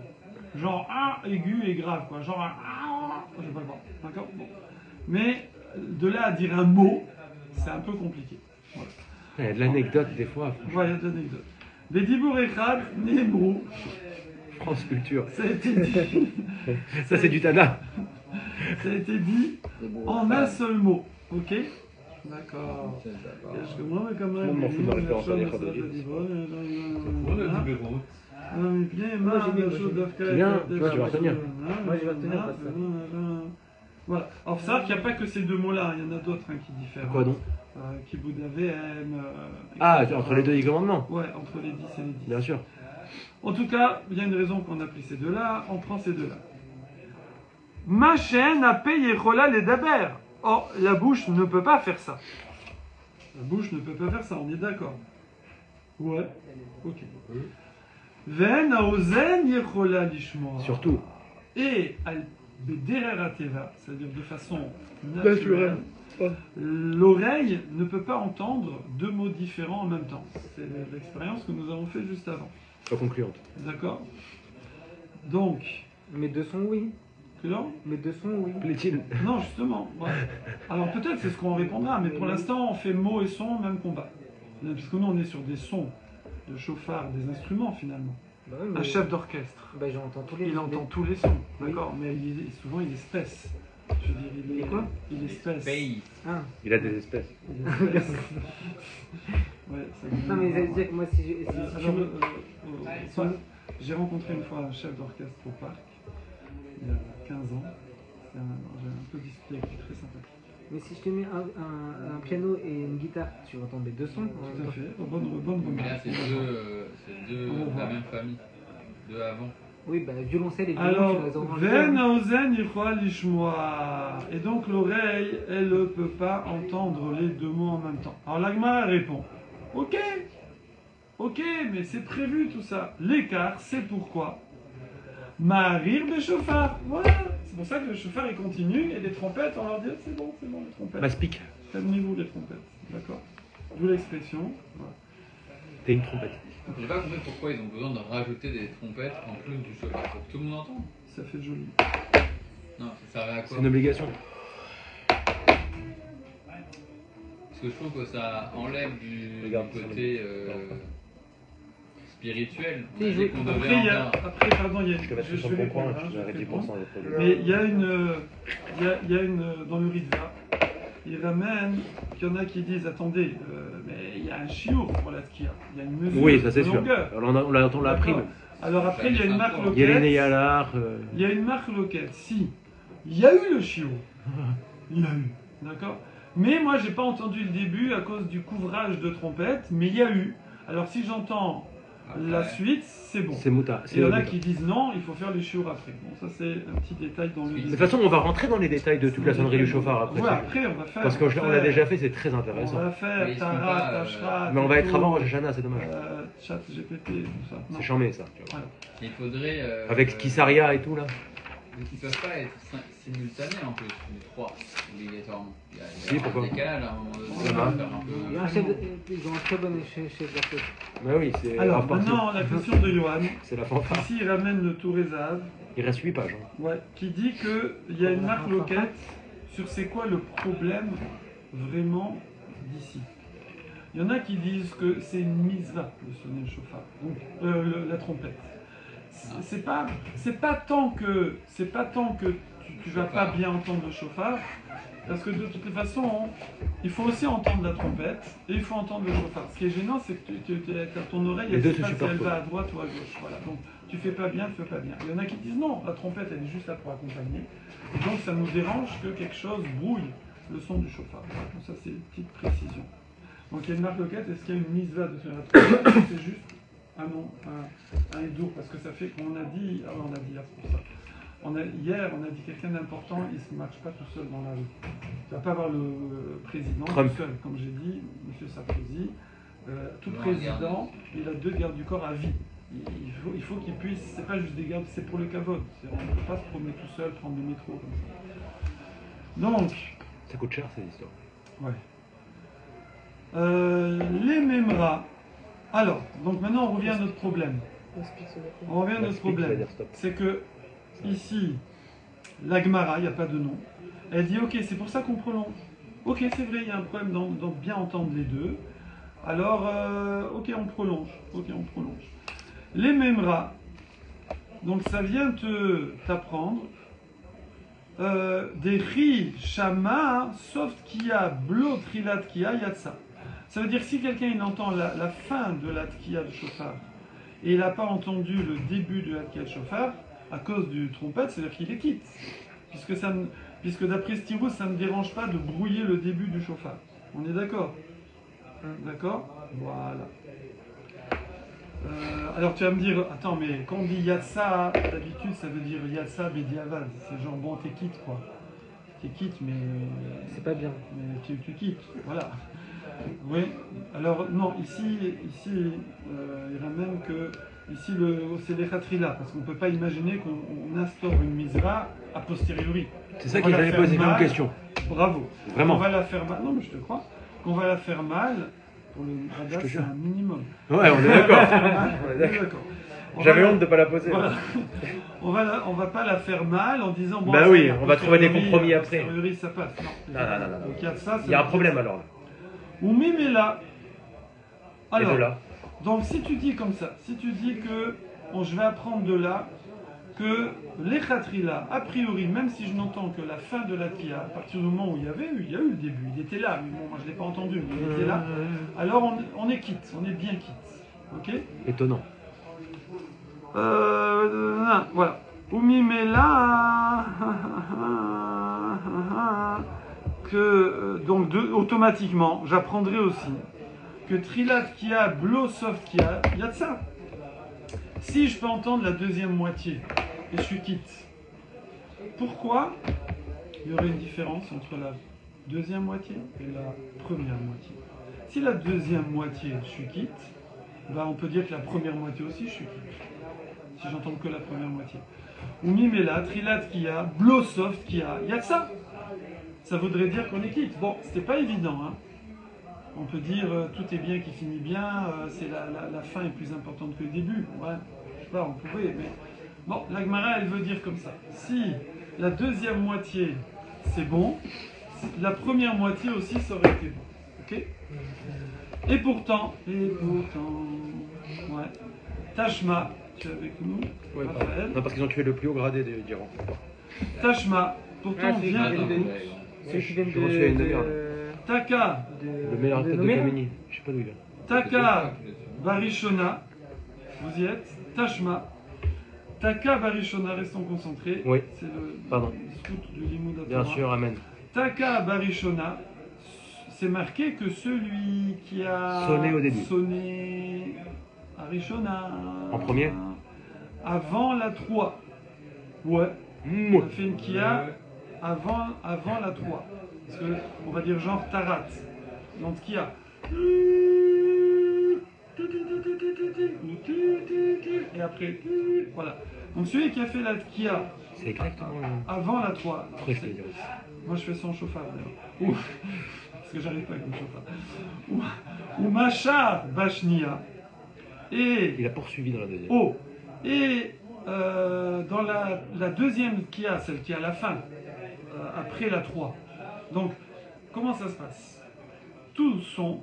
Genre un aigu et grave, quoi. Genre un je sais pas quoi. D'accord. Bon. Mais de là à dire un mot, c'est un peu compliqué. Voilà. Il y a de l'anecdote des fois. Voilà l'anecdote. Les Dibour Echad, Nehemru. France Culture. Ça a été dit, Ça, c'est du Tana. ça a été dit en un seul mot. Ok? D'accord. Je comprends, mais quand même. Tout le monde m'en fout dans la référence à l'école de C'est bien, tu vois, tu vas retenir. Moi, je vais retenir pas ça. Voilà. Alors, faut savoir qu'il n'y a pas que ces deux mots-là, il y en a d'autres qui diffèrent. Quoi donc? Kibud Avem. Ah, entre les deux des commandements. Ouais, entre les 10 et les 10. Bien sûr. En tout cas, il y a une raison qu'on a pris ces deux-là, on prend ces deux-là. Ma chaîne a payé Rola les daber. Oh, la bouche ne peut pas faire ça. La bouche ne peut pas faire ça, on est d'accord. Ouais, ok. Ven aozen yechola lishmoa. Surtout. Et al bederer teva, c'est-à-dire de façon naturelle, l'oreille ne peut pas entendre deux mots différents en même temps. C'est l'expérience que nous avons fait juste avant. Pas concluante. D'accord? Donc, Mais deux sons, oui. que non? Mais deux sons, oui. Plaît-il? Non, justement. Ouais. Alors peut-être c'est ce qu'on répondra, mais pour l'instant on fait mots et sons, même combat. Parce que nous on est sur des sons de chauffard, des instruments finalement. Bah oui, mais... Un chef d'orchestre, Bah j'entends tous les... il entend tous les sons, Oui. d'accord? Mais souvent il est espèce. Je veux dire, il est quoi? Il est espèce. Pays. Ah. Il a des espèces. Il est espèce. Ouais, ça Non, mais ça veut dire que moi, si je... Alors, j'ai rencontré une fois un chef d'orchestre au parc, il y a 15 ans. J'ai un peu discuté avec lui, très sympathique. Mais si je te mets un piano et une guitare, tu vas entendre les deux sons. Tout à fait. Bonne Mais là, remarque. c'est deux On va de la voir. même famille. Deux avant. Oui, bah violoncelle et violon, Alors, tu vas les entendre. Ven aozen yichol lishmoa. Et donc l'oreille, elle ne peut pas entendre les deux mots en même temps. Alors l'Agma répond, ok, mais c'est prévu tout ça. L'écart, c'est pourquoi Marir be chauffard. Voilà, c'est pour ça que le chauffard il continue et les trompettes, on leur dit c'est bon, les trompettes. Maspic. Calmez-vous les trompettes, d'accord. D'où l'expression. Voilà. T'es une trompette. J'ai pas compris pourquoi ils ont besoin de rajouter des trompettes en plus du chauffard. Pour que tout le monde entende. Ça fait joli. Non, ça servait à C'est quoi? une obligation. Parce que je trouve que ça enlève du Regarde, côté spirituel. On a Si, dit je- qu'on Après, devait il y a, en après, pardon, il y a, Je te mettrai je sur vais le bon coin, répondre, je te je donnerai vais 10% répondre. des produits. Mais il y a une dans le Ritva, il ramène qu'il y en a qui disent attendez, mais il y a un chiour pour la tzkia, il y a une mesure Oui, ça c'est de sûr. longueur. Alors, on l'a appris. D'accord. Alors après, il y a une marque Yéline et loquette. Yalar. Il y a une marque loquette. Si, il y a eu le chiour. Il y a eu. D'accord. Mais moi, j'ai pas entendu le début à cause du couvrage de trompette, mais il y a eu. Alors si j'entends la suite, c'est bon. C'est Mouta. Et il y en a qui disent non, il faut faire le chiour après. Bon, ça c'est un petit détail dans le. De toute façon, on va rentrer dans les détails de toute la sonnerie du chauffard après. Ouais, après on va faire. Parce qu'on l'a déjà fait, c'est très On intéressant. va Mais faire ils sont Tarat, pas, Tashrat. Mais on va être avant Rosh Hashanah, c'est dommage. Chat GPT, tout ça. Non. C'est charmé ça. Voilà. Il faudrait. Avec Kisaria et tout là. Ils peuvent pas être simultanés en plus, les trois, obligatoirement. Il y a Si, pourquoi un décalage à un moment donné. Ça va. Faire un peu- Il y a un chef ils ont un très bon chef d'orchestre. Mais oui, c'est Alors Rav Parsi. maintenant, la question de Johan. C'est la fanfare. Ici, il ramène le Tourézav, Il reste 8 pages. Hein. ouais, qui dit qu'il y a une marque loquette sur c'est quoi le problème vraiment d'ici. Il y en a qui disent que c'est une mitzvah de sonner le chauffard, donc la trompette. C'est pas tant que tu vas pas bien entendre le chauffard, parce que de toutes les façons, il faut aussi entendre la trompette et il faut entendre le chauffard. Ce qui est gênant, c'est que ton oreille, Les elle deux sait se pas si elle superposent. va à droite ou à gauche. Voilà. Donc tu fais pas bien, tu fais pas bien. Il y en a qui disent non, la trompette elle est juste là pour accompagner. Et donc ça nous dérange que quelque chose brouille le son du chauffard. Voilà. Donc ça c'est une petite précision. Donc il y a une marque loquette, est-ce qu'il y a une mitzvah de sur la trompette? C'est juste un hidour, parce que ça fait qu'on a dit, ah on a dit hier, c'est pour ça. Hier, on a dit quelqu'un d'important, il ne se marche pas tout seul dans la rue. Tu vas pas avoir le président Trump. tout seul, comme j'ai dit, M. Sarkozy. Tout Non, président, il a 2 gardes du corps à vie. Il faut qu'il puisse, c'est pas juste des gardes, c'est pour le kavod. On ne peut pas se promener tout seul, prendre le métro comme ça. Donc, Ça coûte cher ces histoires. ouais. Les Memra. Alors, donc maintenant on revient à notre problème. On revient à notre Explique, ça veut problème. dire stop. C'est que ici, l'Agmara, il n'y a pas de nom. Elle dit ok, c'est pour ça qu'on prolonge. Ok, c'est vrai, il y a un problème dans bien entendre les deux. Alors, ok, on prolonge. Ok, on prolonge. Les Memra, Donc ça vient t'apprendre des ri shama soft kia blo trilat kia yatsa. Ça veut dire que si quelqu'un il entend la fin de la tkiya de shofar et il n'a pas entendu le début de la tkiya de shofar à cause du trompette, c'est-à-dire qu'il est quitte. Puisque d'après Styrus, ça ne dérange pas de brouiller le début du shofar. On est d'accord? D'accord? Voilà. Alors tu vas me dire, attends, mais quand on dit yatsa, d'habitude ça veut dire yatsa bediavad. C'est genre, bon, t'es quitte quoi. T'es quitte, mais. C'est pas bien. Mais tu quittes, voilà. Oui, alors non, ici il ramène que. Ici, c'est les khatrila, parce qu'on ne peut pas imaginer qu'on instaure une misra a posteriori. C'est ça qui j'avais posé comme question. Bravo. Vraiment. On va la faire mal. Non, mais je te crois. Qu'on va la faire mal, pour le Radas, c'est un minimum. Ouais, on est d'accord. On est d'accord. J'avais honte de ne pas la poser. Voilà. On va pas la faire mal en disant bon. Bah oui, on va trouver des compromis après. Ça passe. Non. Non. Donc il y a ça. Il y a un problème alors. Ou mimela. Alors. Et de là. Donc si tu dis comme ça, si tu dis que je vais apprendre de là que les khatrila, a priori, même si je n'entends que la fin de la tkiya, à partir du moment où il y a eu le début, il était là, mais bon, moi je ne l'ai pas entendu, mais il était là, alors on est quitte, on est bien quitte. Ok? Étonnant. Voilà. Umimela que donc automatiquement, j'apprendrai aussi que trilat kia, blosoft kia, il y a de ça. Si je peux entendre la deuxième moitié et je suis quitte, pourquoi il y aurait une différence entre la deuxième moitié et la première moitié? Si la deuxième moitié je suis quitte, ben on peut dire que la première moitié aussi je suis quitte. Si j'entends que la première moitié. Ou mimela, trilat kia, blosoft kia, il y a de ça. Ça voudrait dire qu'on est quitte. Bon, c'était pas évident, hein. On peut dire tout est bien qui finit bien, c'est la fin est plus importante que le début. Ouais, je sais pas, on pourrait, mais bon, la Gemara elle veut dire comme ça. Si la deuxième moitié c'est bon, la première moitié aussi ça aurait été bon. Ok? Et pourtant, ouais. Tashma, tu es avec nous? Ouais, Raphaël. non, parce qu'ils ont tué le plus haut gradé d'Iran. Tashma, pourtant Ah, vient. Ceux qui viennent Je reçu une demi-heure. Taka. Le meilleur tête de Kamini. Je sais pas d'où il vient. Taka Barishona, vous y êtes. Tashma. Taka Barishona, restons concentrés. Oui. C'est le scout du Limoud Bien sûr, amen. Taka Barishona, c'est marqué que celui qui a sonné au début. Sonné Arishona. En premier. Avant la 3. Ouais. On a fait une kia avant la 3. Parce que, on va dire genre tarat. Donc kia. Et après, voilà. Donc celui qui a fait la kia c'est exactement avant la 3. Après, je peux dire. Moi je fais sans chauffard d'ailleurs. Parce que j'arrive pas avec mon chauffard. Ou Machar Bashnia. Et il a poursuivi dans la deuxième. Oh. Et dans la deuxième kia, celle qui est à la fin, après la 3. Donc, comment ça se passe? Tout son,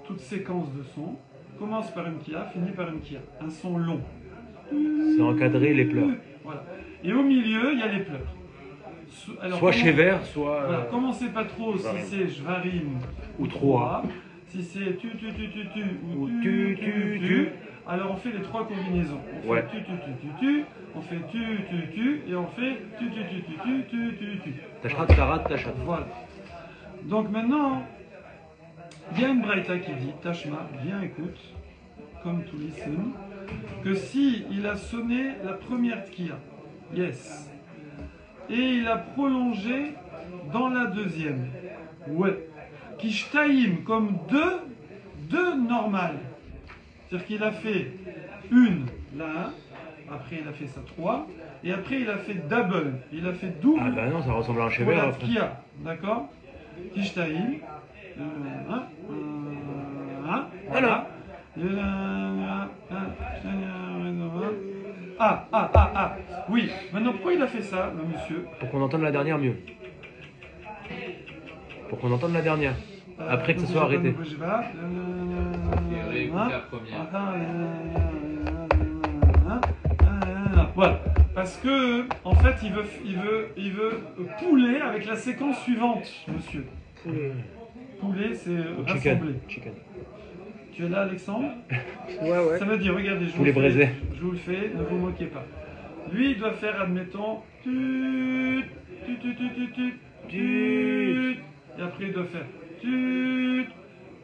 toute séquence de son, commence par une kia, finit par une kia. Un son long. C'est encadré les pleurs. Voilà. Et au milieu, il y a les pleurs. Alors, soit Shever, soit... Voilà, commencez pas trop si c'est Jvarim ou 3. Si c'est tu ou tu. Alors on fait les 3 combinaisons. On fait tu, on fait tu, et on fait tu. Tachat, tarat, tachat. Voilà. Donc maintenant, il y a une braïta qui dit, Tashma, bien écoute, comme tous les signes, que si il a sonné la première tkiya, yes, et il a prolongé dans la deuxième, ouais, Kishtaïm, comme deux normales. C'est-à-dire qu'il a fait une, la 1, après il a fait sa 3, et après il a fait double, il a fait double. Ah bah non, ça ressemble à un chever après. Kia, d'accord? Kishtaïm, voilà. Oui, maintenant pourquoi il a fait ça, le monsieur? Pour qu'on entende la dernière mieux. Pour qu'on entende la dernière. Après que ça soit arrêté. Voilà. Parce que, en fait, il veut pouler avec la séquence suivante, monsieur. Pouler, c'est rassembler. Chicken. Tu es là, Alexandre? Ouais. Ça veut dire, regardez, Poulet braisé. Je vous le fais, ne vous moquez pas. Lui, il doit faire, admettons, tut, tut, tut, tut, tut, tut, tut. Et après, il doit faire tut,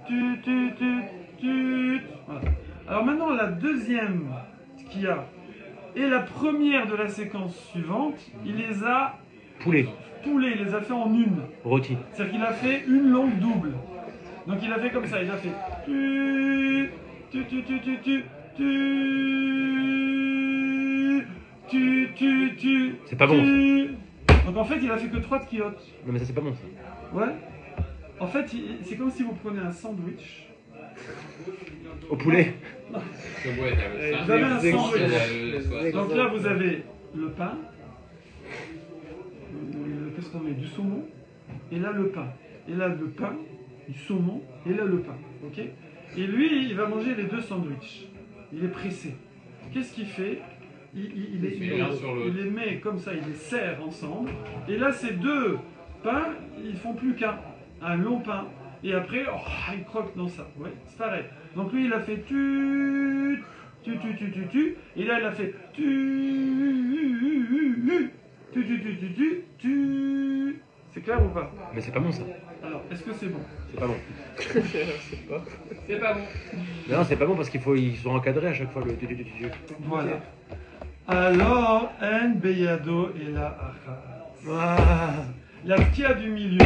tut, tut, tut, tut. Voilà. Alors maintenant, la deuxième qu'il y a et la première de la séquence suivante, il les a Poulet. poulés, il les a fait en une. Rôti. C'est-à-dire qu'il a fait une longue double. Donc il a fait comme ça, il a fait tu tu tu tu tu tu tu tu tu. C'est pas bon, Donc en fait il a fait que 3 de quillottes. Non mais ça c'est pas bon ça. Ouais. En fait c'est comme si vous prenez un sandwich. Au poulet. Vous avez un sandwich. Donc là vous avez le pain. Qu'est-ce qu'on met? Du saumon. Et là le pain. Et là le pain. Du saumon. Et là le pain. Ok? Et lui, il va manger les 2 sandwichs. Il est pressé. Qu'est-ce qu'il fait? Il les met comme ça, il les serre ensemble. Et là, ces 2 pains, ils font plus qu'un long pain. Et après, il croque dans ça. Ouais, c'est pareil. Donc lui, il a fait tu. Et là, il a fait tu. C'est clair ou pas? Mais c'est pas bon ça. Alors, est-ce que c'est bon? C'est pas bon. C'est pas bon. Non, c'est pas bon parce ils sont encadrés à chaque fois le. Voilà. Alors, en beyado et la acha. La kia du milieu,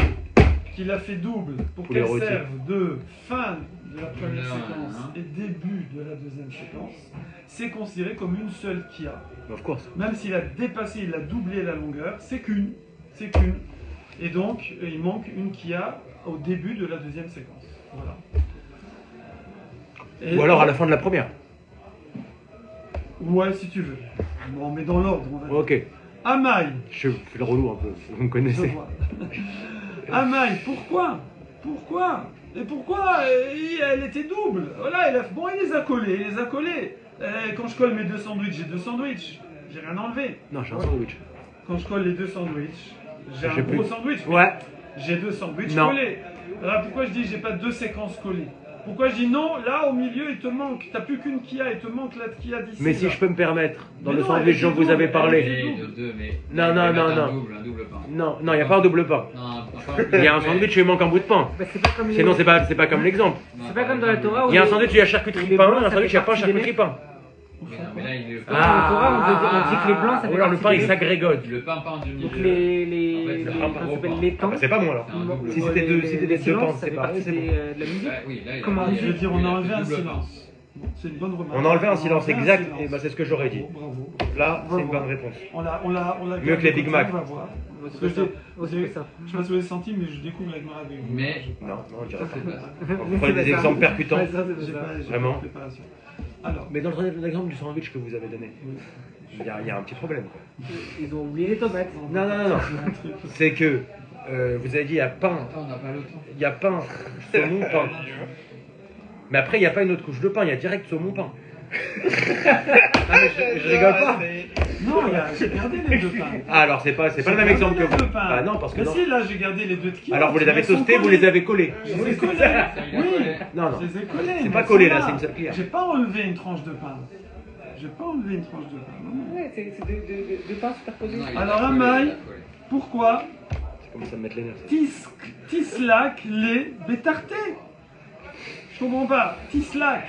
qu'il a fait double pour Poulet qu'elle rôti. serve de fin de la première Non, séquence hein. et début de la deuxième séquence, c'est considéré comme une seule kia. Of course. Même s'il a dépassé, il a doublé la longueur, c'est qu'une. Et donc, il manque une kia au début de la deuxième séquence. Voilà. Et Ou alors à la fin de la première. Ouais, si tu veux. Bon, mais dans l'ordre, on va dire. Ok. Amaï. Je fais le relou un peu. Vous me Je connaissez. vois. Amaï, pourquoi? Et pourquoi elle était double? Voilà, il les a collés. Quand je colle mes 2 sandwichs, j'ai 2 sandwichs. J'ai rien enlevé. Non, j'ai un sandwich. Quand je colle les 2 sandwichs, j'ai un J'ai gros plus- sandwich. Ouais. J'ai 2 sandwichs Non. collés. Alors pourquoi je dis j'ai pas 2 séquences collées? Pourquoi je dis non? Là, au milieu, il te manque. T'as plus qu'une kia, il te manque la kia d'ici. Mais si là. je peux me permettre, dans Mais le non, sandwich elle dont était vous avez double, parlé. elle était Et de 2, mais. Non, non, il va non, mettre non. Un double pain. Non, il n'y a pas un double pain. Non, Il y a un sandwich où il manque un bout de pain. Bah, c'est pas comme Sinon, c'est pas comme l'exemple. C'est pas comme dans la Torah où Il y a un les- sandwich où il y a charcuterie les pain, blancs, un ça sandwich où il n'y a fait pas partie des charcuterie pain. Mais là, il est. Dans la Torah, on dit que les blancs, ça fait Ou alors le partie pain il des- s'agrégote. Le pain du milieu. Donc les En fait, les le comment pain ça gros s'appelle, pain. les temps. C'est pas bon alors. C'est un double Si pain. c'était deux- si c'était des deux silences, pains ça fait séparés, partie c'est bon. de la musique. Ouais, oui, là, il a- Comment Je veux dire, on a il enlevé un double pain. silence. Bon, c'est une bonne remarque. On a enlevé un silence enlevé un exact, silence. et bah, c'est ce que j'aurais dit. Bravo. Là, c'est une Bravo. bonne réponse. On l'a Mieux que les Big Mac. On va voir. Parce que C'est ça. je sais pas si vous avez senti, mais je découvre avec Mara avec vous. Mais- Non, on dirait Ça, pas. c'est pas. Vous prenez des exemples percutants. Ouais, ça, c'est J'ai ça. pas Vraiment. de préparation. Alors, Mais dans l'exemple du sandwich que vous avez donné, il y a un petit problème. quoi. Ils ont oublié les tomates. Non, non, non, non. C'est que vous avez dit il y a pain, Attends, on n'a pas l'autre. il y a pain, saumon, pain. Mais après, il n'y a pas une autre couche de pain, il y a direct saumon, pain. Non, mais je rigole pas. non, j'ai gardé les 2 pains. Ah, alors c'est pas le même J'ai exemple que gardé les vous. 2 pains. Ah non, parce que Mais non. si, là, j'ai gardé les 2 de qui. Alors vous les avez toastés, vous les avez collés. Je les ai collés. Il a Oui. collé. Non, non. Je les ai collés. C'est mais pas ils collé, sont là, c'est une seule cuillère. J'ai pas enlevé une tranche de pain. J'ai pas enlevé une tranche de pain. Non. Ouais, c'est deux pains superposés. Non, il a Alors, collé, un maille. il a collé. Pourquoi C'est comme ça me mettre les nerfs. Tislak les bétartés? Je comprends pas. Tislak.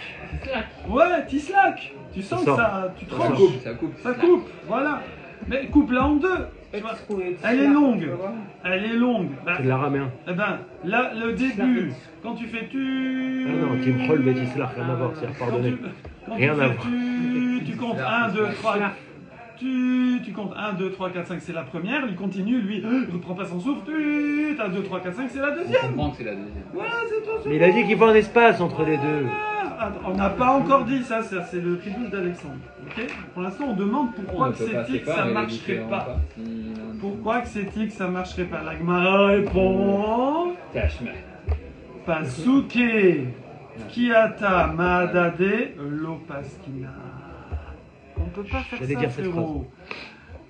Ouais, tislak. Tu sens que ça, tu Ça tranches. coupe. Ça coupe, voilà. Mais coupe-la en 2. Tu vois. Elle est longue. Elle est longue. Bah, C'est de l'araméen. eh ben, là, le début, quand tu fais tu. Ah non, Tim Roll, Bétis là, rien à voir, c'est pardonné. Quand Rien tu à fais voir. tu comptes 1, 2, 3. Tu comptes 1, 2, 3, 4, 5, c'est la première. Il continue, lui, il reprend pas son souffle. 1, 2, 3, 4, 5, c'est la On deuxième. comprend que c'est la deuxième. Voilà, c'est tout. Mais il a dit qu'il faut un espace entre les deux. Ah, on n'a pas encore dit ça, c'est le tribut d'Alexandre. Ok. Pour l'instant, on demande pourquoi On que ne peut pas c'est que ça séparer les marcherait différentes pas. parties. Pourquoi que c'est que ça marcherait pas? La Gemara répond Tachma. Pasuke Kiata Maadade Lopaskina. peut pas faire J'allais ça, dire cette frérot.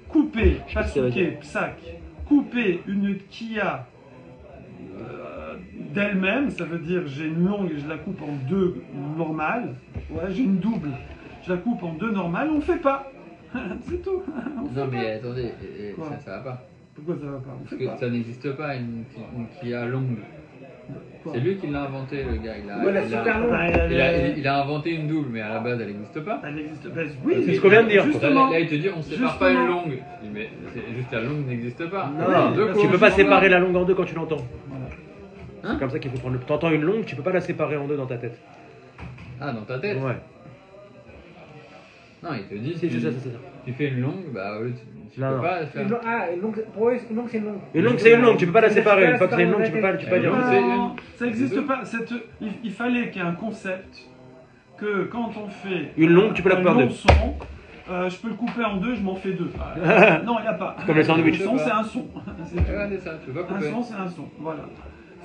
Couper, pas ce que ça veut pasuké, psak, couper une kia d'elle-même, ça veut dire j'ai une longue et je la coupe en deux normales. Ouais, j'ai une double, je la coupe en deux normales, on fait pas. C'est tout. Non mais attendez, Quoi ça va pas. Pourquoi ça va pas? On Parce fait que pas. ça n'existe pas une Kia longue. Quoi C'est lui qui l'a inventé, le gars. Voilà, super long. Il a inventé une double, mais à la base elle n'existe pas. Elle existe. Ben, oui, C'est ce qu'on vient de dire, quoi. Justement. Là il te dit on sépare pas Justement. une longue. Je dis, mais c'est juste la longue n'existe pas. Non, Deux parce tu que peux pas justement- séparer la longue en deux quand tu l'entends. Voilà. Hein C'est comme ça qu'il faut prendre le. T'entends une longue, tu peux pas la séparer en deux dans ta tête. Ah, dans ta tête. Ouais. Non, il te dit C'est tu, ça, c'est ça. tu fais une longue, bah tu Non, peux non. pas faire. Une longue, pour eux, une longue, c'est une longue. Une longue, c'est une longue, tu peux pas la séparer. Une fois que c'est une longue, tu peux pas Eh dire. oui. Non, c'est ça n'existe pas. Il fallait qu'il y ait un concept que quand on fait Une longue, tu peux la couper en long deux. son, je peux le couper en deux, je m'en fais deux. Non, il n'y a pas. Comme les sandwichs. Un son, c'est un son. C'est tout. Regardez ça, tu peux pas Un couper. son, c'est un son. Voilà.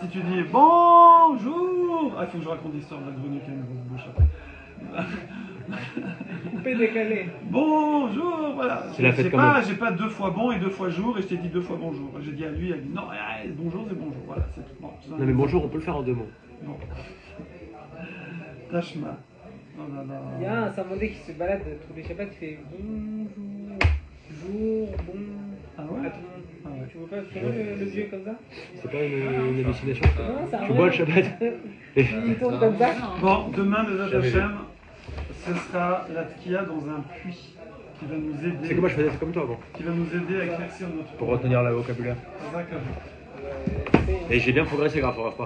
Si tu dis bonjour, il faut que je raconte l'histoire de la grenouille qui a une grosse bouche après. Coupé, décalé. Bonjour, voilà. C'est la fête quand même. J'ai pas deux fois bon et deux fois jour et je t'ai dit deux fois bonjour. J'ai dit à lui, elle dit non, bonjour c'est bonjour. Voilà, c'est tout. Bon, Non mais bonjour, on peut le faire en deux mots. Bon. Tashma. Oh là là. Il y a un Saint-Mandé qui se balade tous les Shabbats, qui fait bonjour, jour, bon. Ah À ouais tout le monde. Ah ouais. Tu veux pas faire le vieux comme ça? C'est pas une hallucination. Non, c'est un Tu vrai. bois le Shabbat. Il tourne comme ça. Bon, demain, les J'avais vu. Hashem, ce sera la tkia dans un puits qui va nous aider. C'est que moi je faisais ça comme toi avant. Qui va nous aider à éclaircir notre Pour retenir le vocabulaire. Zaka. C'est- Et j'ai bien progressé grâce au repas.